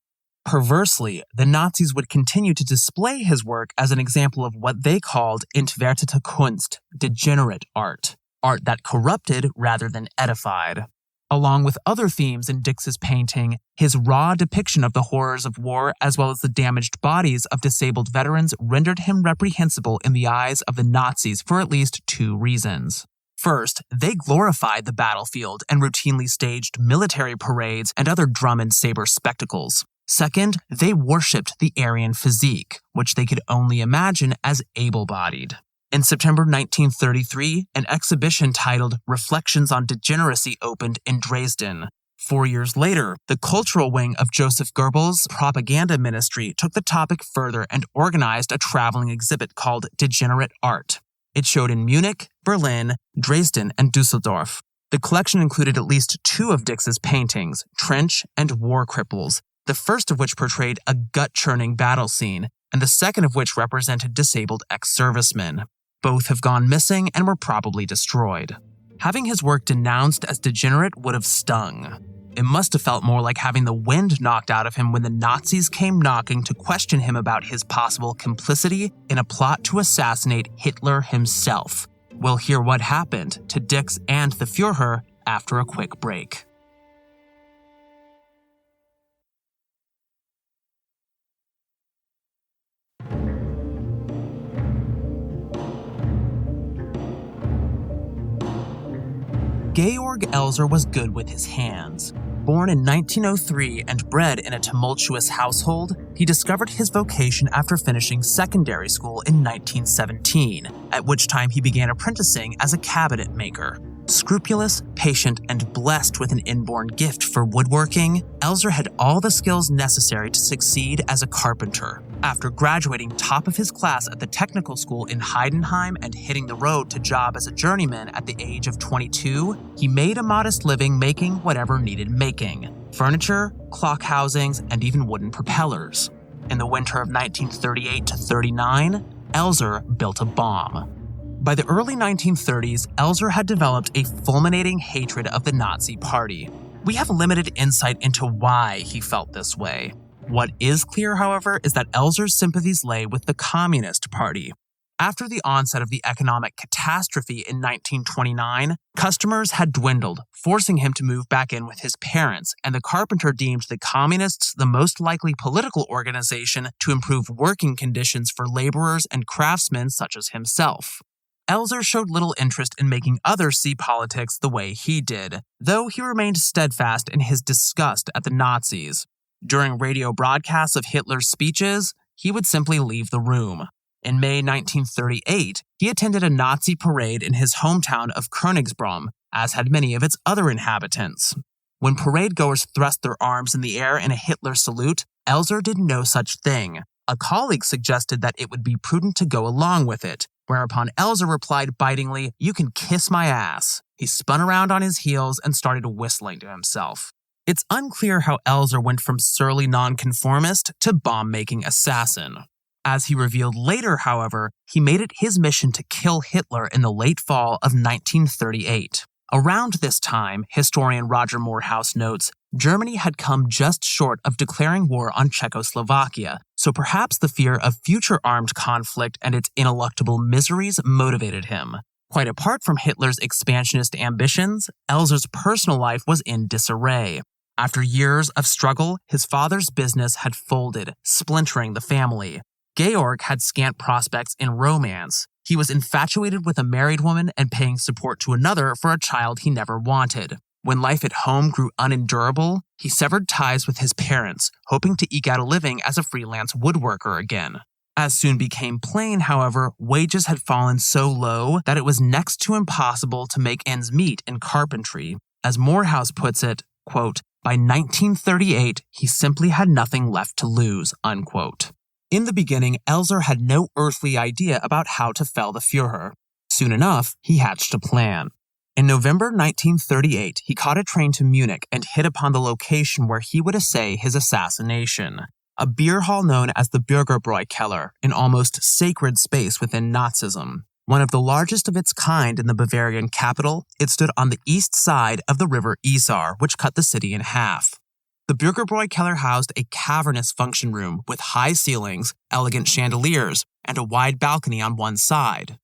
Perversely, the Nazis would continue to display his work as an example of what they called entwertete Kunst, degenerate art that corrupted rather than edified. Along with other themes in Dix's painting, his raw depiction of the horrors of war as well as the damaged bodies of disabled veterans rendered him reprehensible in the eyes of the Nazis for at least two reasons. First, they glorified the battlefield and routinely staged military parades and other drum and saber spectacles. Second, they worshipped the Aryan physique, which they could only imagine as able-bodied. In September 1933, an exhibition titled Reflections on Degeneracy opened in Dresden. 4 years later, the cultural wing of Joseph Goebbels' propaganda ministry took the topic further and organized a traveling exhibit called Degenerate Art. It showed in Munich, Berlin, Dresden, and Dusseldorf. The collection included at least two of Dix's paintings, Trench and War Cripples, the first of which portrayed a gut-churning battle scene, and the second of which represented disabled ex-servicemen. Both have gone missing and were probably destroyed. Having his work denounced as degenerate would have stung. It must have felt more like having the wind knocked out of him when the Nazis came knocking to question him about his possible complicity in a plot to assassinate Hitler himself. We'll hear what happened to Dix and the Führer after a quick break. Georg Elser was good with his hands. Born in 1903 and bred in a tumultuous household, he discovered his vocation after finishing secondary school in 1917, at which time he began apprenticing as a cabinet maker. Scrupulous, patient, and blessed with an inborn gift for woodworking, Elser had all the skills necessary to succeed as a carpenter. After graduating top of his class at the technical school in Heidenheim and hitting the road to job as a journeyman at the age of 22, he made a modest living making whatever needed making: furniture, clock housings, and even wooden propellers. In the winter of 1938 to 39, Elser built a bomb. By the early 1930s, Elser had developed a fulminating hatred of the Nazi Party. We have limited insight into why he felt this way. What is clear, however, is that Elser's sympathies lay with the Communist Party. After the onset of the economic catastrophe in 1929, customers had dwindled, forcing him to move back in with his parents, and the carpenter deemed the Communists the most likely political organization to improve working conditions for laborers and craftsmen such as himself. Elser showed little interest in making others see politics the way he did, though he remained steadfast in his disgust at the Nazis. During radio broadcasts of Hitler's speeches, he would simply leave the room. In May 1938, he attended a Nazi parade in his hometown of Königsbronn, as had many of its other inhabitants. When parade goers thrust their arms in the air in a Hitler salute, Elser did no such thing. A colleague suggested that it would be prudent to go along with it, whereupon Elser replied bitingly, "You can kiss my ass." He spun around on his heels and started whistling to himself. It's unclear how Elser went from surly nonconformist to bomb-making assassin. As he revealed later, however, he made it his mission to kill Hitler in the late fall of 1938. Around this time, historian Roger Morehouse notes, Germany had come just short of declaring war on Czechoslovakia, so perhaps the fear of future armed conflict and its ineluctable miseries motivated him. Quite apart from Hitler's expansionist ambitions, Elser's personal life was in disarray. After years of struggle, his father's business had folded, splintering the family. Georg had scant prospects in romance. He was infatuated with a married woman and paying support to another for a child he never wanted. When life at home grew unendurable, he severed ties with his parents, hoping to eke out a living as a freelance woodworker again. As soon became plain, however, wages had fallen so low that it was next to impossible to make ends meet in carpentry. As Morehouse puts it, quote, "By 1938, he simply had nothing left to lose," unquote. In the beginning, Elser had no earthly idea about how to fell the Führer. Soon enough, he hatched a plan. In November 1938, he caught a train to Munich and hit upon the location where he would essay his assassination. A beer hall known as the Bürgerbräukeller, an almost sacred space within Nazism. One of the largest of its kind in the Bavarian capital, it stood on the east side of the river Isar, which cut the city in half. The Bürgerbräukeller housed a cavernous function room with high ceilings, elegant chandeliers, and a wide balcony on one side.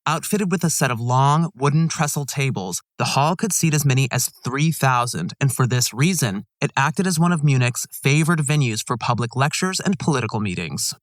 Outfitted with a set of long, wooden trestle tables, the hall could seat as many as 3,000, and for this reason, it acted as one of Munich's favored venues for public lectures and political meetings.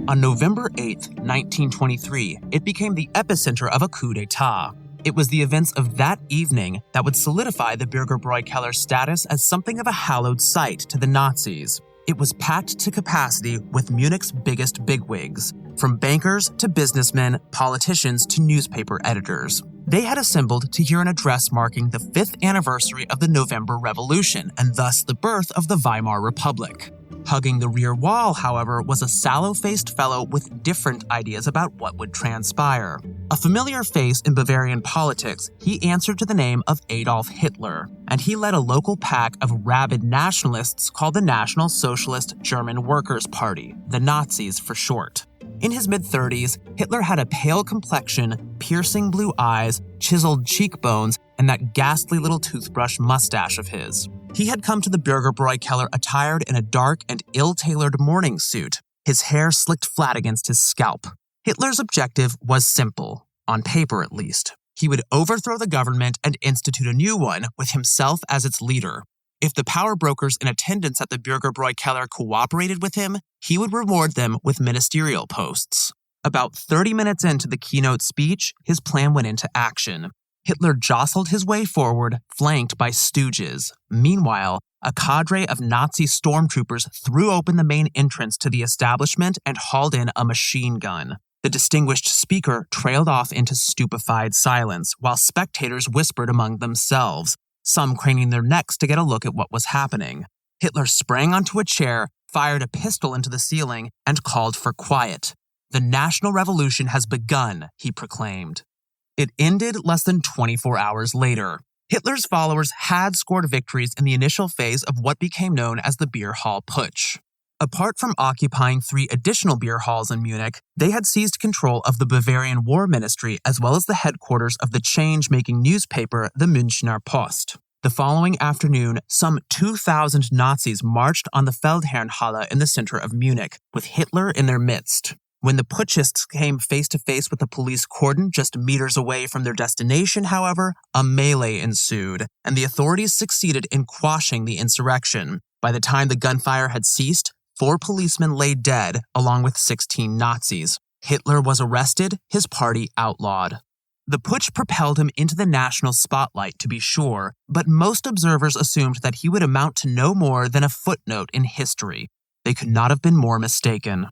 On November 8, 1923, it became the epicenter of a coup d'etat. It was the events of that evening that would solidify the Bürgerbräukeller's status as something of a hallowed site to the Nazis. It was packed to capacity with Munich's biggest bigwigs, from bankers to businessmen, politicians to newspaper editors. They had assembled to hear an address marking the 5th anniversary of the November Revolution and thus the birth of the Weimar Republic. Hugging the rear wall, however, was a sallow-faced fellow with different ideas about what would transpire. A familiar face in Bavarian politics, he answered to the name of Adolf Hitler, and he led a local pack of rabid nationalists called the National Socialist German Workers' Party, the Nazis for short. In his mid-30s, Hitler had a pale complexion, piercing blue eyes, chiseled cheekbones, and that ghastly little toothbrush mustache of his. He had come to the Bürgerbräu Keller attired in a dark and ill-tailored morning suit, his hair slicked flat against his scalp. Hitler's objective was simple, on paper at least. He would overthrow the government and institute a new one with himself as its leader. If the power brokers in attendance at the Bürgerbräu Keller cooperated with him, he would reward them with ministerial posts. About 30 minutes into the keynote speech, his plan went into action. Hitler jostled his way forward, flanked by stooges. Meanwhile, a cadre of Nazi stormtroopers threw open the main entrance to the establishment and hauled in a machine gun. The distinguished speaker trailed off into stupefied silence, while spectators whispered among themselves, some craning their necks to get a look at what was happening. Hitler sprang onto a chair, fired a pistol into the ceiling, and called for quiet. "The national revolution has begun," he proclaimed. It ended less than 24 hours later. Hitler's followers had scored victories in the initial phase of what became known as the Beer Hall Putsch. Apart from occupying 3 additional beer halls in Munich, they had seized control of the Bavarian War Ministry as well as the headquarters of the change-making newspaper, the Münchner Post. The following afternoon, some 2,000 Nazis marched on the Feldherrnhalle in the center of Munich, with Hitler in their midst. When the putschists came face-to-face with the police cordon just meters away from their destination, however, a melee ensued, and the authorities succeeded in quashing the insurrection. By the time the gunfire had ceased, 4 policemen lay dead, along with 16 Nazis. Hitler was arrested, his party outlawed. The putsch propelled him into the national spotlight, to be sure, but most observers assumed that he would amount to no more than a footnote in history. They could not have been more mistaken.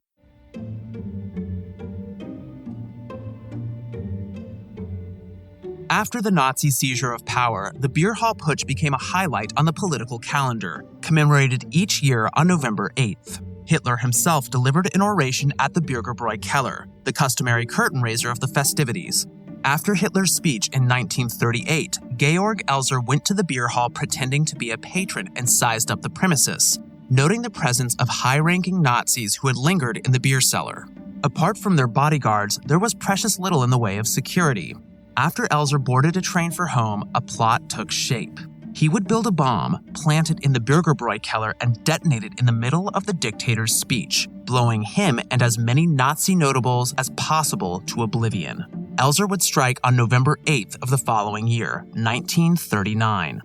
After the Nazi seizure of power, the Beer Hall Putsch became a highlight on the political calendar, commemorated each year on November 8th. Hitler himself delivered an oration at the Bürgerbräu Keller, the customary curtain raiser of the festivities. After Hitler's speech in 1938, Georg Elser went to the beer hall pretending to be a patron and sized up the premises, noting the presence of high-ranking Nazis who had lingered in the beer cellar. Apart from their bodyguards, there was precious little in the way of security. After Elser boarded a train for home, a plot took shape. He would build a bomb, plant it in the Bürgerbräu Keller, and detonate it in the middle of the dictator's speech, blowing him and as many Nazi notables as possible to oblivion. Elser would strike on November 8th of the following year, 1939.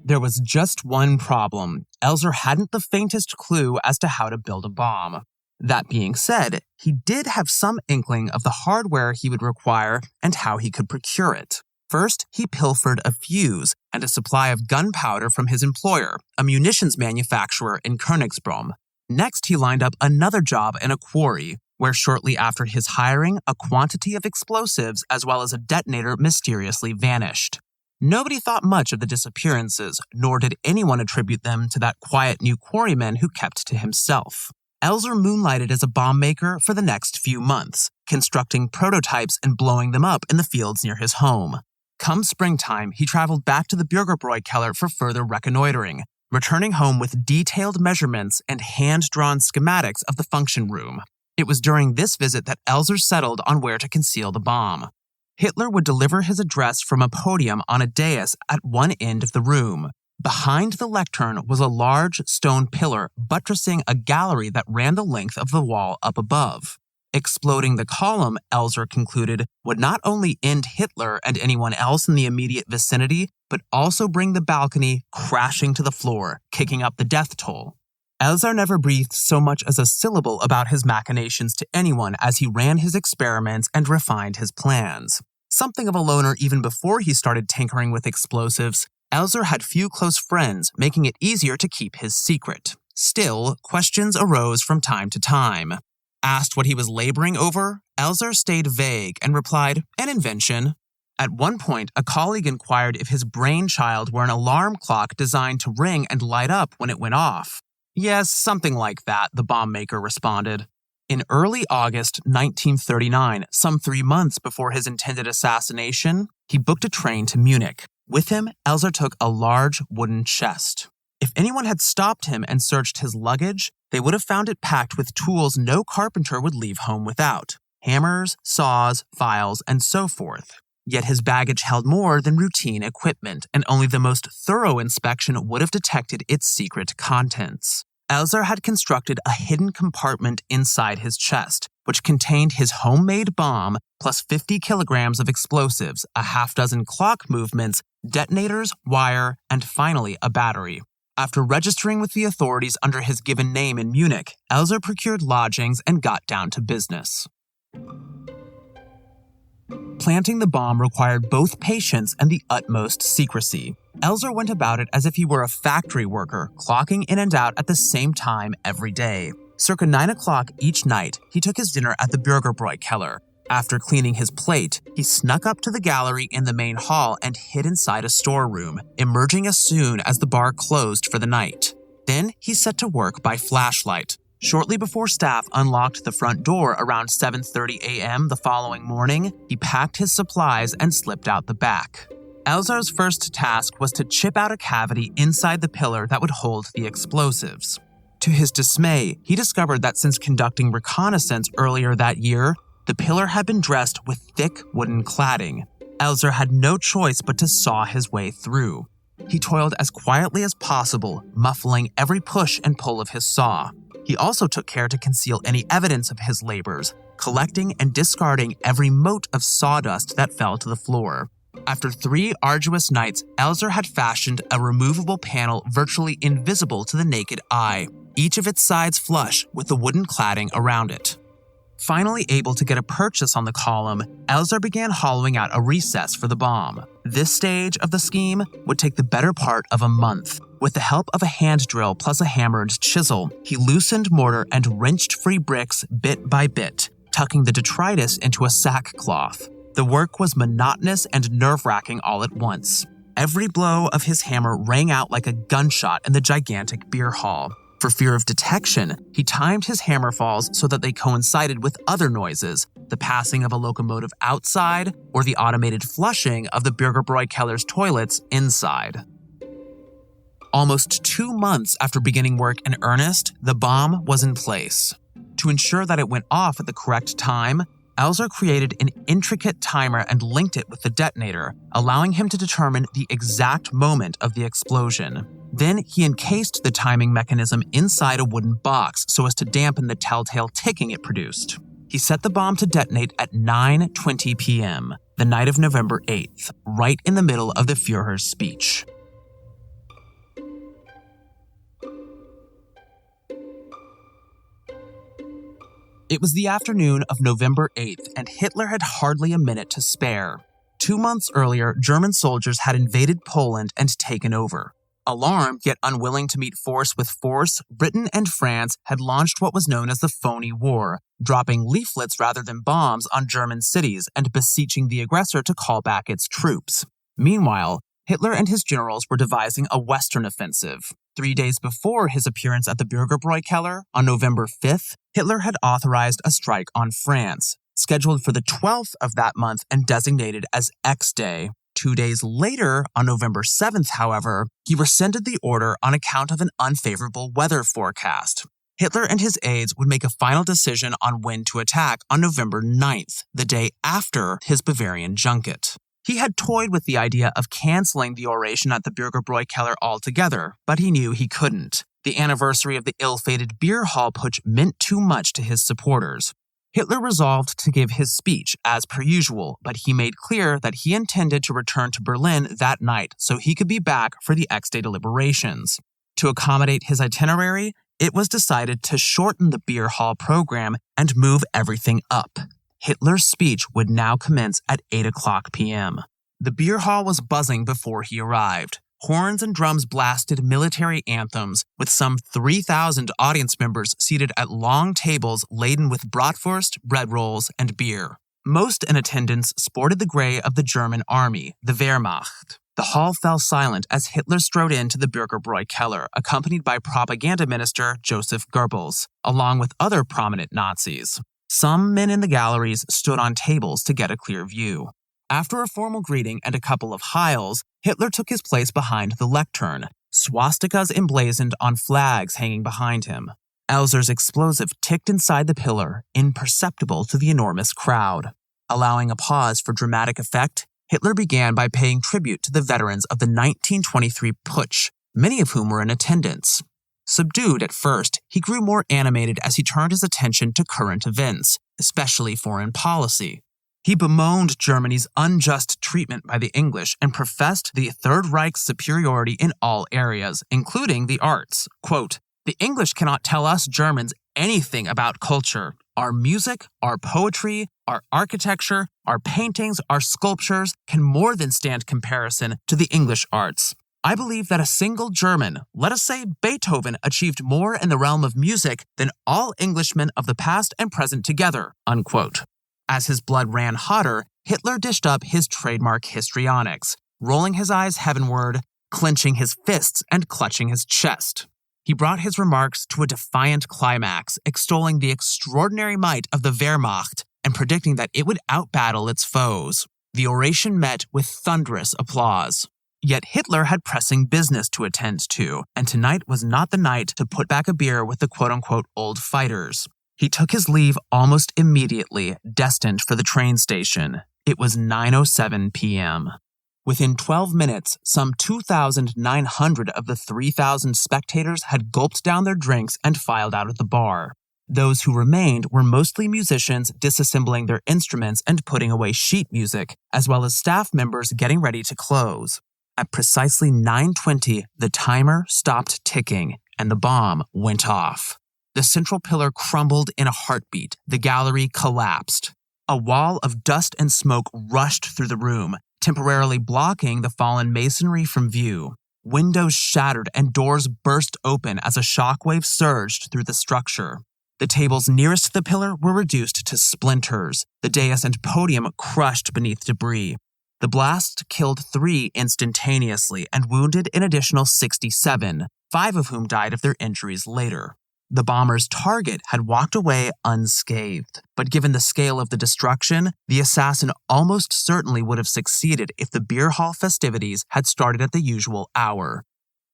There was just one problem. Elser hadn't the faintest clue as to how to build a bomb. That being said, he did have some inkling of the hardware he would require and how he could procure it. First, he pilfered a fuse and a supply of gunpowder from his employer, a munitions manufacturer in Königsbronn. Next, he lined up another job in a quarry, where shortly after his hiring, a quantity of explosives as well as a detonator mysteriously vanished. Nobody thought much of the disappearances, nor did anyone attribute them to that quiet new quarryman who kept to himself. Elser moonlighted as a bomb maker for the next few months, constructing prototypes and blowing them up in the fields near his home. Come springtime, he traveled back to the Bürgerbräu Keller for further reconnoitering, returning home with detailed measurements and hand-drawn schematics of the function room. It was during this visit that Elser settled on where to conceal the bomb. Hitler would deliver his address from a podium on a dais at one end of the room. Behind the lectern was a large stone pillar buttressing a gallery that ran the length of the wall up above. Exploding the column, Elser concluded, would not only end Hitler and anyone else in the immediate vicinity, but also bring the balcony crashing to the floor, kicking up the death toll. Elser never breathed so much as a syllable about his machinations to anyone as he ran his experiments and refined his plans. Something of a loner even before he started tinkering with explosives, Elser had few close friends, making it easier to keep his secret. Still, questions arose from time to time. Asked what he was laboring over, Elser stayed vague and replied, "An invention." At one point, a colleague inquired if his brainchild were an alarm clock designed to ring and light up when it went off. Yes, something like that, the bomb maker responded. In early August 1939, some 3 months before his intended assassination, he booked a train to Munich. With him, Elzer took a large wooden chest. If anyone had stopped him and searched his luggage, they would have found it packed with tools no carpenter would leave home without: hammers, saws, files, and so forth. Yet his baggage held more than routine equipment, and only the most thorough inspection would have detected its secret contents. Elzer had constructed a hidden compartment inside his chest, which contained his homemade bomb plus 50 kilograms of explosives, a half-dozen clock movements, detonators, wire, and finally a battery. After registering with the authorities under his given name in Munich, Elzer procured lodgings and got down to business. Planting the bomb required both patience and the utmost secrecy. Elzer went about it as if he were a factory worker, clocking in and out at the same time every day. Circa 9 o'clock each night, he took his dinner at the Bürgerbräukeller. After cleaning his plate, he snuck up to the gallery in the main hall and hid inside a storeroom, emerging as soon as the bar closed for the night. Then he set to work by flashlight. Shortly before staff unlocked the front door around 7:30 a.m. the following morning, he packed his supplies and slipped out the back. Elzer's first task was to chip out a cavity inside the pillar that would hold the explosives. To his dismay, he discovered that since conducting reconnaissance earlier that year, the pillar had been dressed with thick wooden cladding. Elzer had no choice but to saw his way through. He toiled as quietly as possible, muffling every push and pull of his saw. He also took care to conceal any evidence of his labors, collecting and discarding every mote of sawdust that fell to the floor. After 3 arduous nights, Elzer had fashioned a removable panel virtually invisible to the naked eye, each of its sides flush with the wooden cladding around it. Finally able to get a purchase on the column, Elzer began hollowing out a recess for the bomb. This stage of the scheme would take the better part of a month. With the help of a hand drill plus a hammer and chisel, he loosened mortar and wrenched free bricks bit by bit, tucking the detritus into a sackcloth. The work was monotonous and nerve-wracking all at once. Every blow of his hammer rang out like a gunshot in the gigantic beer hall. For fear of detection, he timed his hammer falls so that they coincided with other noises, the passing of a locomotive outside or the automated flushing of the Bürgerbräukeller's toilets inside. Almost 2 months after beginning work in earnest, the bomb was in place. To ensure that it went off at the correct time, Elzer created an intricate timer and linked it with the detonator, allowing him to determine the exact moment of the explosion. Then he encased the timing mechanism inside a wooden box so as to dampen the telltale ticking it produced. He set the bomb to detonate at 9:20 p.m., the night of November 8th, right in the middle of the Führer's speech. It was the afternoon of November 8th, and Hitler had hardly a minute to spare. 2 months earlier, German soldiers had invaded Poland and taken over. Alarmed yet unwilling to meet force with force, Britain and France had launched what was known as the Phony War, dropping leaflets rather than bombs on German cities and beseeching the aggressor to call back its troops. Meanwhile, Hitler and his generals were devising a Western offensive. 3 days before his appearance at the Bürgerbräukeller, on November 5th, Hitler had authorized a strike on France, scheduled for the 12th of that month and designated as X-Day. 2 days later, on November 7th, however, he rescinded the order on account of an unfavorable weather forecast. Hitler and his aides would make a final decision on when to attack on November 9th, the day after his Bavarian junket. He had toyed with the idea of canceling the oration at the Bürgerbräukeller altogether, but he knew he couldn't. The anniversary of the ill-fated beer hall putsch meant too much to his supporters. Hitler resolved to give his speech as per usual, but he made clear that he intended to return to Berlin that night so he could be back for the X-Day deliberations. To accommodate his itinerary, it was decided to shorten the beer hall program and move everything up. Hitler's speech would now commence at 8 o'clock p.m. The beer hall was buzzing before he arrived. Horns and drums blasted military anthems, with some 3,000 audience members seated at long tables laden with bratwurst, bread rolls, and beer. Most in attendance sported the gray of the German army, the Wehrmacht. The hall fell silent as Hitler strode into the Bürgerbräu Keller, accompanied by propaganda minister Joseph Goebbels, along with other prominent Nazis. Some men in the galleries stood on tables to get a clear view. After a formal greeting and a couple of heils, Hitler took his place behind the lectern, swastikas emblazoned on flags hanging behind him. Elzer's explosive ticked inside the pillar, imperceptible to the enormous crowd. Allowing a pause for dramatic effect, Hitler began by paying tribute to the veterans of the 1923 Putsch, many of whom were in attendance. Subdued at first, he grew more animated as he turned his attention to current events, especially foreign policy. He bemoaned Germany's unjust treatment by the English and professed the Third Reich's superiority in all areas, including the arts. Quote, "The English cannot tell us Germans anything about culture. Our music, our poetry, our architecture, our paintings, our sculptures can more than stand comparison to the English arts. I believe that a single German, let us say Beethoven, achieved more in the realm of music than all Englishmen of the past and present together," unquote. As his blood ran hotter, Hitler dished up his trademark histrionics, rolling his eyes heavenward, clenching his fists, and clutching his chest. He brought his remarks to a defiant climax, extolling the extraordinary might of the Wehrmacht and predicting that it would outbattle its foes. The oration met with thunderous applause. Yet Hitler had pressing business to attend to, and tonight was not the night to put back a beer with the quote-unquote old fighters. He took his leave almost immediately, destined for the train station. It was 9:07 p.m. Within 12 minutes, some 2,900 of the 3,000 spectators had gulped down their drinks and filed out of the bar. Those who remained were mostly musicians disassembling their instruments and putting away sheet music, as well as staff members getting ready to close. At precisely 9:20, the timer stopped ticking and the bomb went off. The central pillar crumbled in a heartbeat. The gallery collapsed. A wall of dust and smoke rushed through the room, temporarily blocking the fallen masonry from view. Windows shattered and doors burst open as a shockwave surged through the structure. The tables nearest the pillar were reduced to splinters, the dais and podium crushed beneath debris. The blast killed 3 instantaneously and wounded an additional 67, 5 of whom died of their injuries later. The bomber's target had walked away unscathed, but given the scale of the destruction, the assassin almost certainly would have succeeded if the beer hall festivities had started at the usual hour.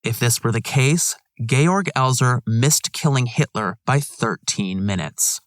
If this were the case, Georg Elzer missed killing Hitler by 13 minutes.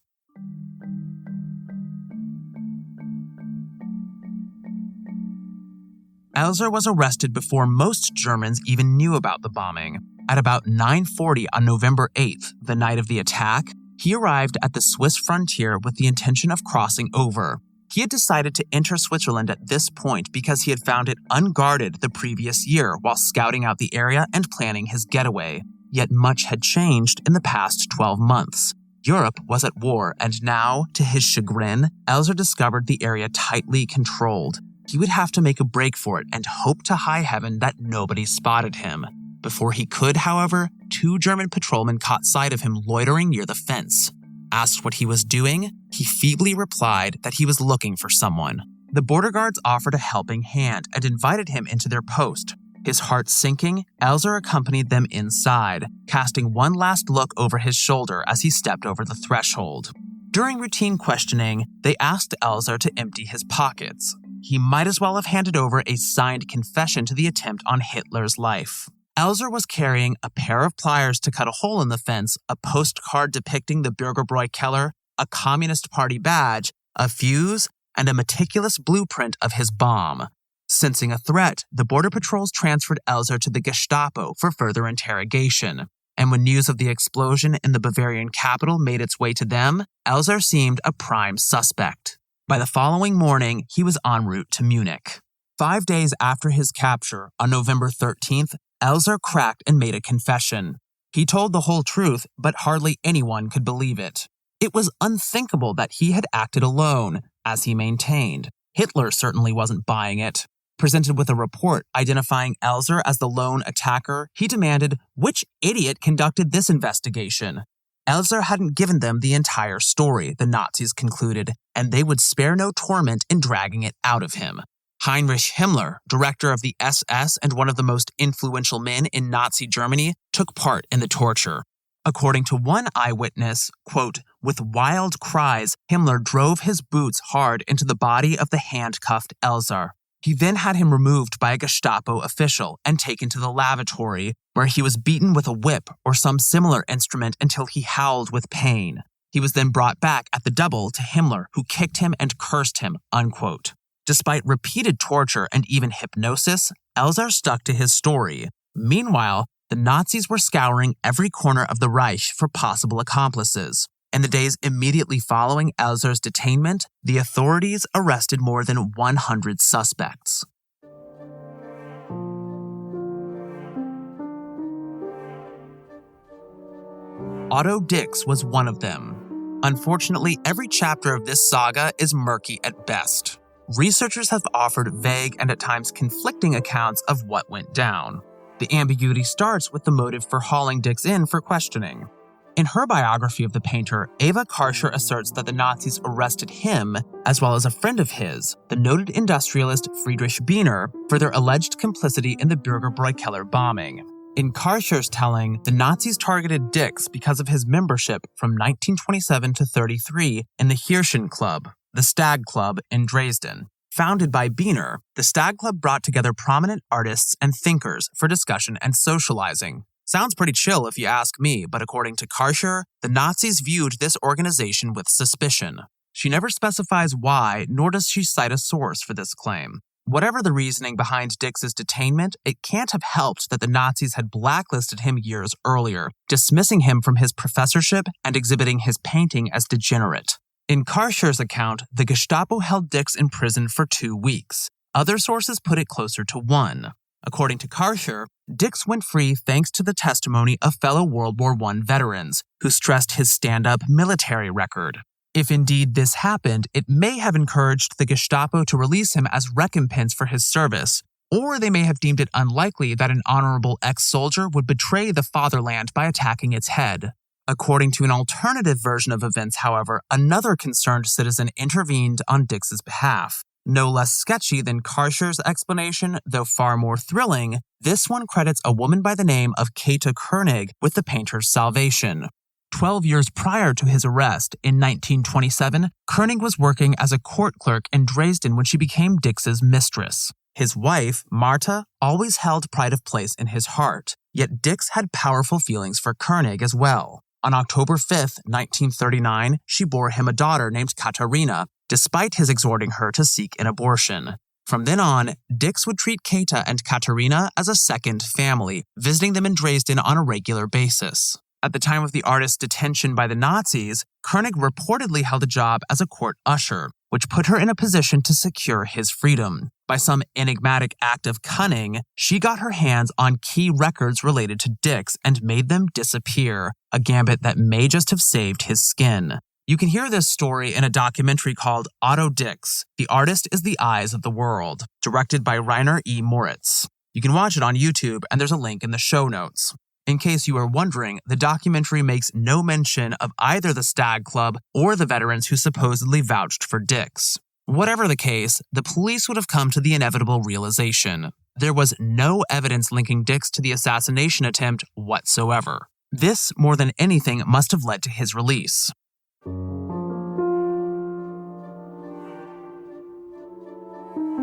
Elzer was arrested before most Germans even knew about the bombing. At about 9:40 on November 8th, the night of the attack, he arrived at the Swiss frontier with the intention of crossing over. He had decided to enter Switzerland at this point because he had found it unguarded the previous year while scouting out the area and planning his getaway. Yet much had changed in the past 12 months. Europe was at war, and now, to his chagrin, Elzer discovered the area tightly controlled. He would have to make a break for it and hope to high heaven that nobody spotted him. Before he could, however, 2 German patrolmen caught sight of him loitering near the fence. Asked what he was doing, he feebly replied that he was looking for someone. The border guards offered a helping hand and invited him into their post. His heart sinking, Elzer accompanied them inside, casting one last look over his shoulder as he stepped over the threshold. During routine questioning, they asked Elzer to empty his pockets. He might as well have handed over a signed confession to the attempt on Hitler's life. Elzer was carrying a pair of pliers to cut a hole in the fence, a postcard depicting the Bürgerbräu Keller, a Communist Party badge, a fuse, and a meticulous blueprint of his bomb. Sensing a threat, the border patrols transferred Elzer to the Gestapo for further interrogation. And when news of the explosion in the Bavarian capital made its way to them, Elzer seemed a prime suspect. By the following morning, he was en route to Munich. 5 days after his capture, on November 13th, Elzer cracked and made a confession. He told the whole truth, but hardly anyone could believe it. It was unthinkable that he had acted alone, as he maintained. Hitler certainly wasn't buying it. Presented with a report identifying Elzer as the lone attacker, he demanded, which idiot conducted this investigation? Elzer hadn't given them the entire story, the Nazis concluded, and they would spare no torment in dragging it out of him. Heinrich Himmler, director of the SS and one of the most influential men in Nazi Germany, took part in the torture. According to one eyewitness, quote, "With wild cries, Himmler drove his boots hard into the body of the handcuffed Elzar. He then had him removed by a Gestapo official and taken to the lavatory, where he was beaten with a whip or some similar instrument until he howled with pain. He was then brought back at the double to Himmler, who kicked him and cursed him," unquote. Despite repeated torture and even hypnosis, Elzar stuck to his story. Meanwhile, the Nazis were scouring every corner of the Reich for possible accomplices. In the days immediately following Elzar's detainment, the authorities arrested more than 100 suspects. Otto Dix was one of them. Unfortunately, every chapter of this saga is murky at best. Researchers have offered vague and at times conflicting accounts of what went down. The ambiguity starts with the motive for hauling Dix in for questioning. In her biography of the painter, Eva Karcher asserts that the Nazis arrested him, as well as a friend of his, the noted industrialist Friedrich Biener, for their alleged complicity in the Bürgerbräu bombing. In Karcher's telling, the Nazis targeted Dix because of his membership from 1927 to 33 in the Hirschen Club, the Stag Club in Dresden. Founded by Biener, the Stag Club brought together prominent artists and thinkers for discussion and socializing. Sounds pretty chill if you ask me, but according to Karcher, the Nazis viewed this organization with suspicion. She never specifies why, nor does she cite a source for this claim. Whatever the reasoning behind Dix's detainment, it can't have helped that the Nazis had blacklisted him years earlier, dismissing him from his professorship and exhibiting his painting as degenerate. In Karcher's account, the Gestapo held Dix in prison for 2 weeks. Other sources put it closer to 1. According to Karcher, Dix went free thanks to the testimony of fellow World War I veterans, who stressed his stand-up military record. If indeed this happened, it may have encouraged the Gestapo to release him as recompense for his service, or they may have deemed it unlikely that an honorable ex-soldier would betray the fatherland by attacking its head. According to an alternative version of events, however, another concerned citizen intervened on Dix's behalf. No less sketchy than Karcher's explanation, though far more thrilling, this one credits a woman by the name of Käthe Koenig with the painter's salvation. 12 years prior to his arrest, in 1927, Koenig was working as a court clerk in Dresden when she became Dix's mistress. His wife, Martha, always held pride of place in his heart, yet Dix had powerful feelings for Koenig as well. On October 5, 1939, she bore him a daughter named Katharina, despite his exhorting her to seek an abortion. From then on, Dix would treat Käthe and Katharina as a second family, visiting them in Dresden on a regular basis. At the time of the artist's detention by the Nazis, Koenig reportedly held a job as a court usher, which put her in a position to secure his freedom. By some enigmatic act of cunning, she got her hands on key records related to Dix and made them disappear, a gambit that may just have saved his skin. You can hear this story in a documentary called Otto Dix, The Artist is the Eyes of the World, directed by Rainer E. Moritz. You can watch it on YouTube, and there's a link in the show notes. In case you are wondering, the documentary makes no mention of either the Stag Club or the veterans who supposedly vouched for Dix. Whatever the case, the police would have come to the inevitable realization. There was no evidence linking Dix to the assassination attempt whatsoever. This, more than anything, must have led to his release.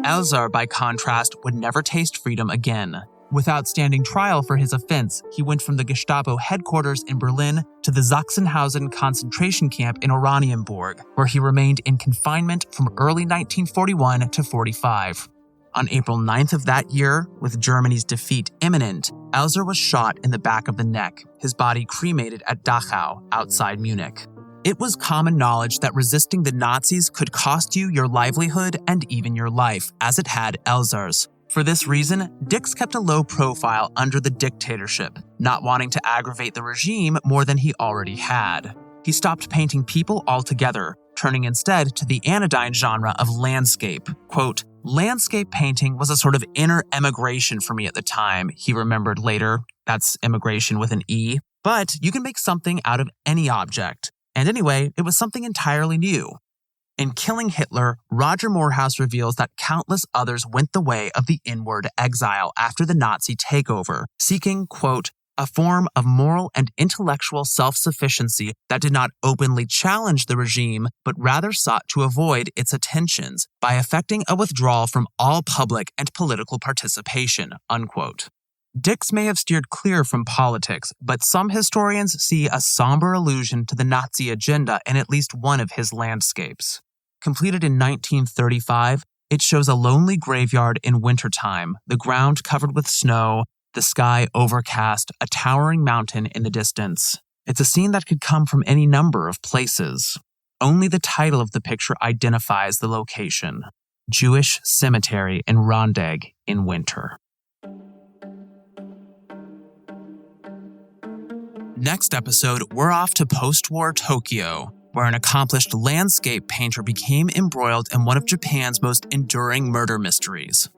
Elzar, by contrast, would never taste freedom again. Without standing trial for his offense, he went from the Gestapo headquarters in Berlin to the Sachsenhausen concentration camp in Oranienburg, where he remained in confinement from early 1941 to 45. On April 9th of that year, with Germany's defeat imminent, Elzar was shot in the back of the neck, his body cremated at Dachau, outside Munich. It was common knowledge that resisting the Nazis could cost you your livelihood and even your life, as it had Elzar's. For this reason, Dix kept a low profile under the dictatorship, not wanting to aggravate the regime more than he already had. He stopped painting people altogether, turning instead to the anodyne genre of landscape. Quote, "Landscape painting was a sort of inner emigration for me at the time," he remembered later. That's immigration with an E. But you can make something out of any object. And anyway, it was something entirely new. In Killing Hitler, Roger Morehouse reveals that countless others went the way of the inward exile after the Nazi takeover, seeking, quote, a form of moral and intellectual self-sufficiency that did not openly challenge the regime, but rather sought to avoid its attentions by effecting a withdrawal from all public and political participation, unquote. Dix may have steered clear from politics, but some historians see a somber allusion to the Nazi agenda in at least one of his landscapes. Completed in 1935, it shows a lonely graveyard in wintertime, the ground covered with snow, the sky overcast, a towering mountain in the distance. It's a scene that could come from any number of places. Only the title of the picture identifies the location: Jewish Cemetery in Rondeg in winter. Next episode, we're off to post-war Tokyo, where an accomplished landscape painter became embroiled in one of Japan's most enduring murder mysteries.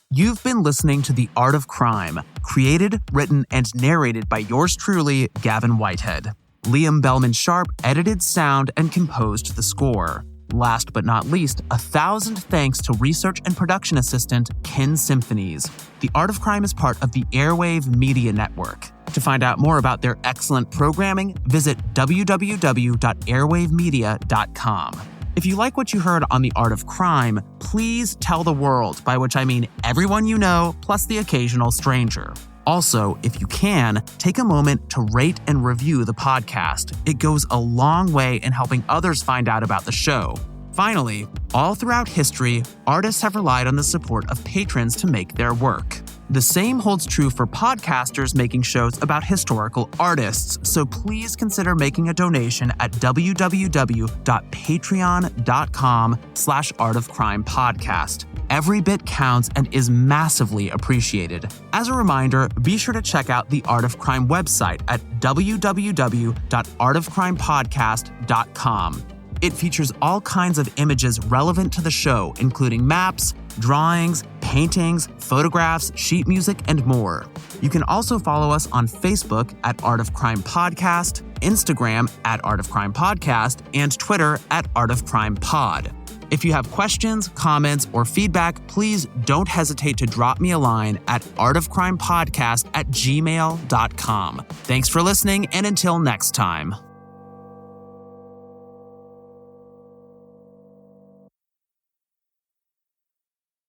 You've been listening to The Art of Crime, created, written, and narrated by yours truly, Gavin Whitehead. Liam Bellman Sharp edited sound and composed the score. Last but not least, 1,000 thanks to research and production assistant Ken Symphonies. The Art of Crime is part of the Airwave Media Network. To find out more about their excellent programming, visit www.airwavemedia.com. If you like what you heard on The Art of Crime, please tell the world, by which I mean everyone you know, plus the occasional stranger. Also, if you can, take a moment to rate and review the podcast. It goes a long way in helping others find out about the show. Finally, all throughout history, artists have relied on the support of patrons to make their work. The same holds true for podcasters making shows about historical artists, so please consider making a donation at www.patreon.com/artofcrimepodcast. Every bit counts and is massively appreciated. As a reminder, be sure to check out the Art of Crime website at www.artofcrimepodcast.com. It features all kinds of images relevant to the show, including maps, drawings, paintings, photographs, sheet music, and more. You can also follow us on Facebook at Art of Crime Podcast, Instagram at Art of Crime Podcast, and Twitter at Art of Crime Pod. If you have questions, comments, or feedback, please don't hesitate to drop me a line at artofcrimepodcast@gmail.com. Thanks for listening, and until next time.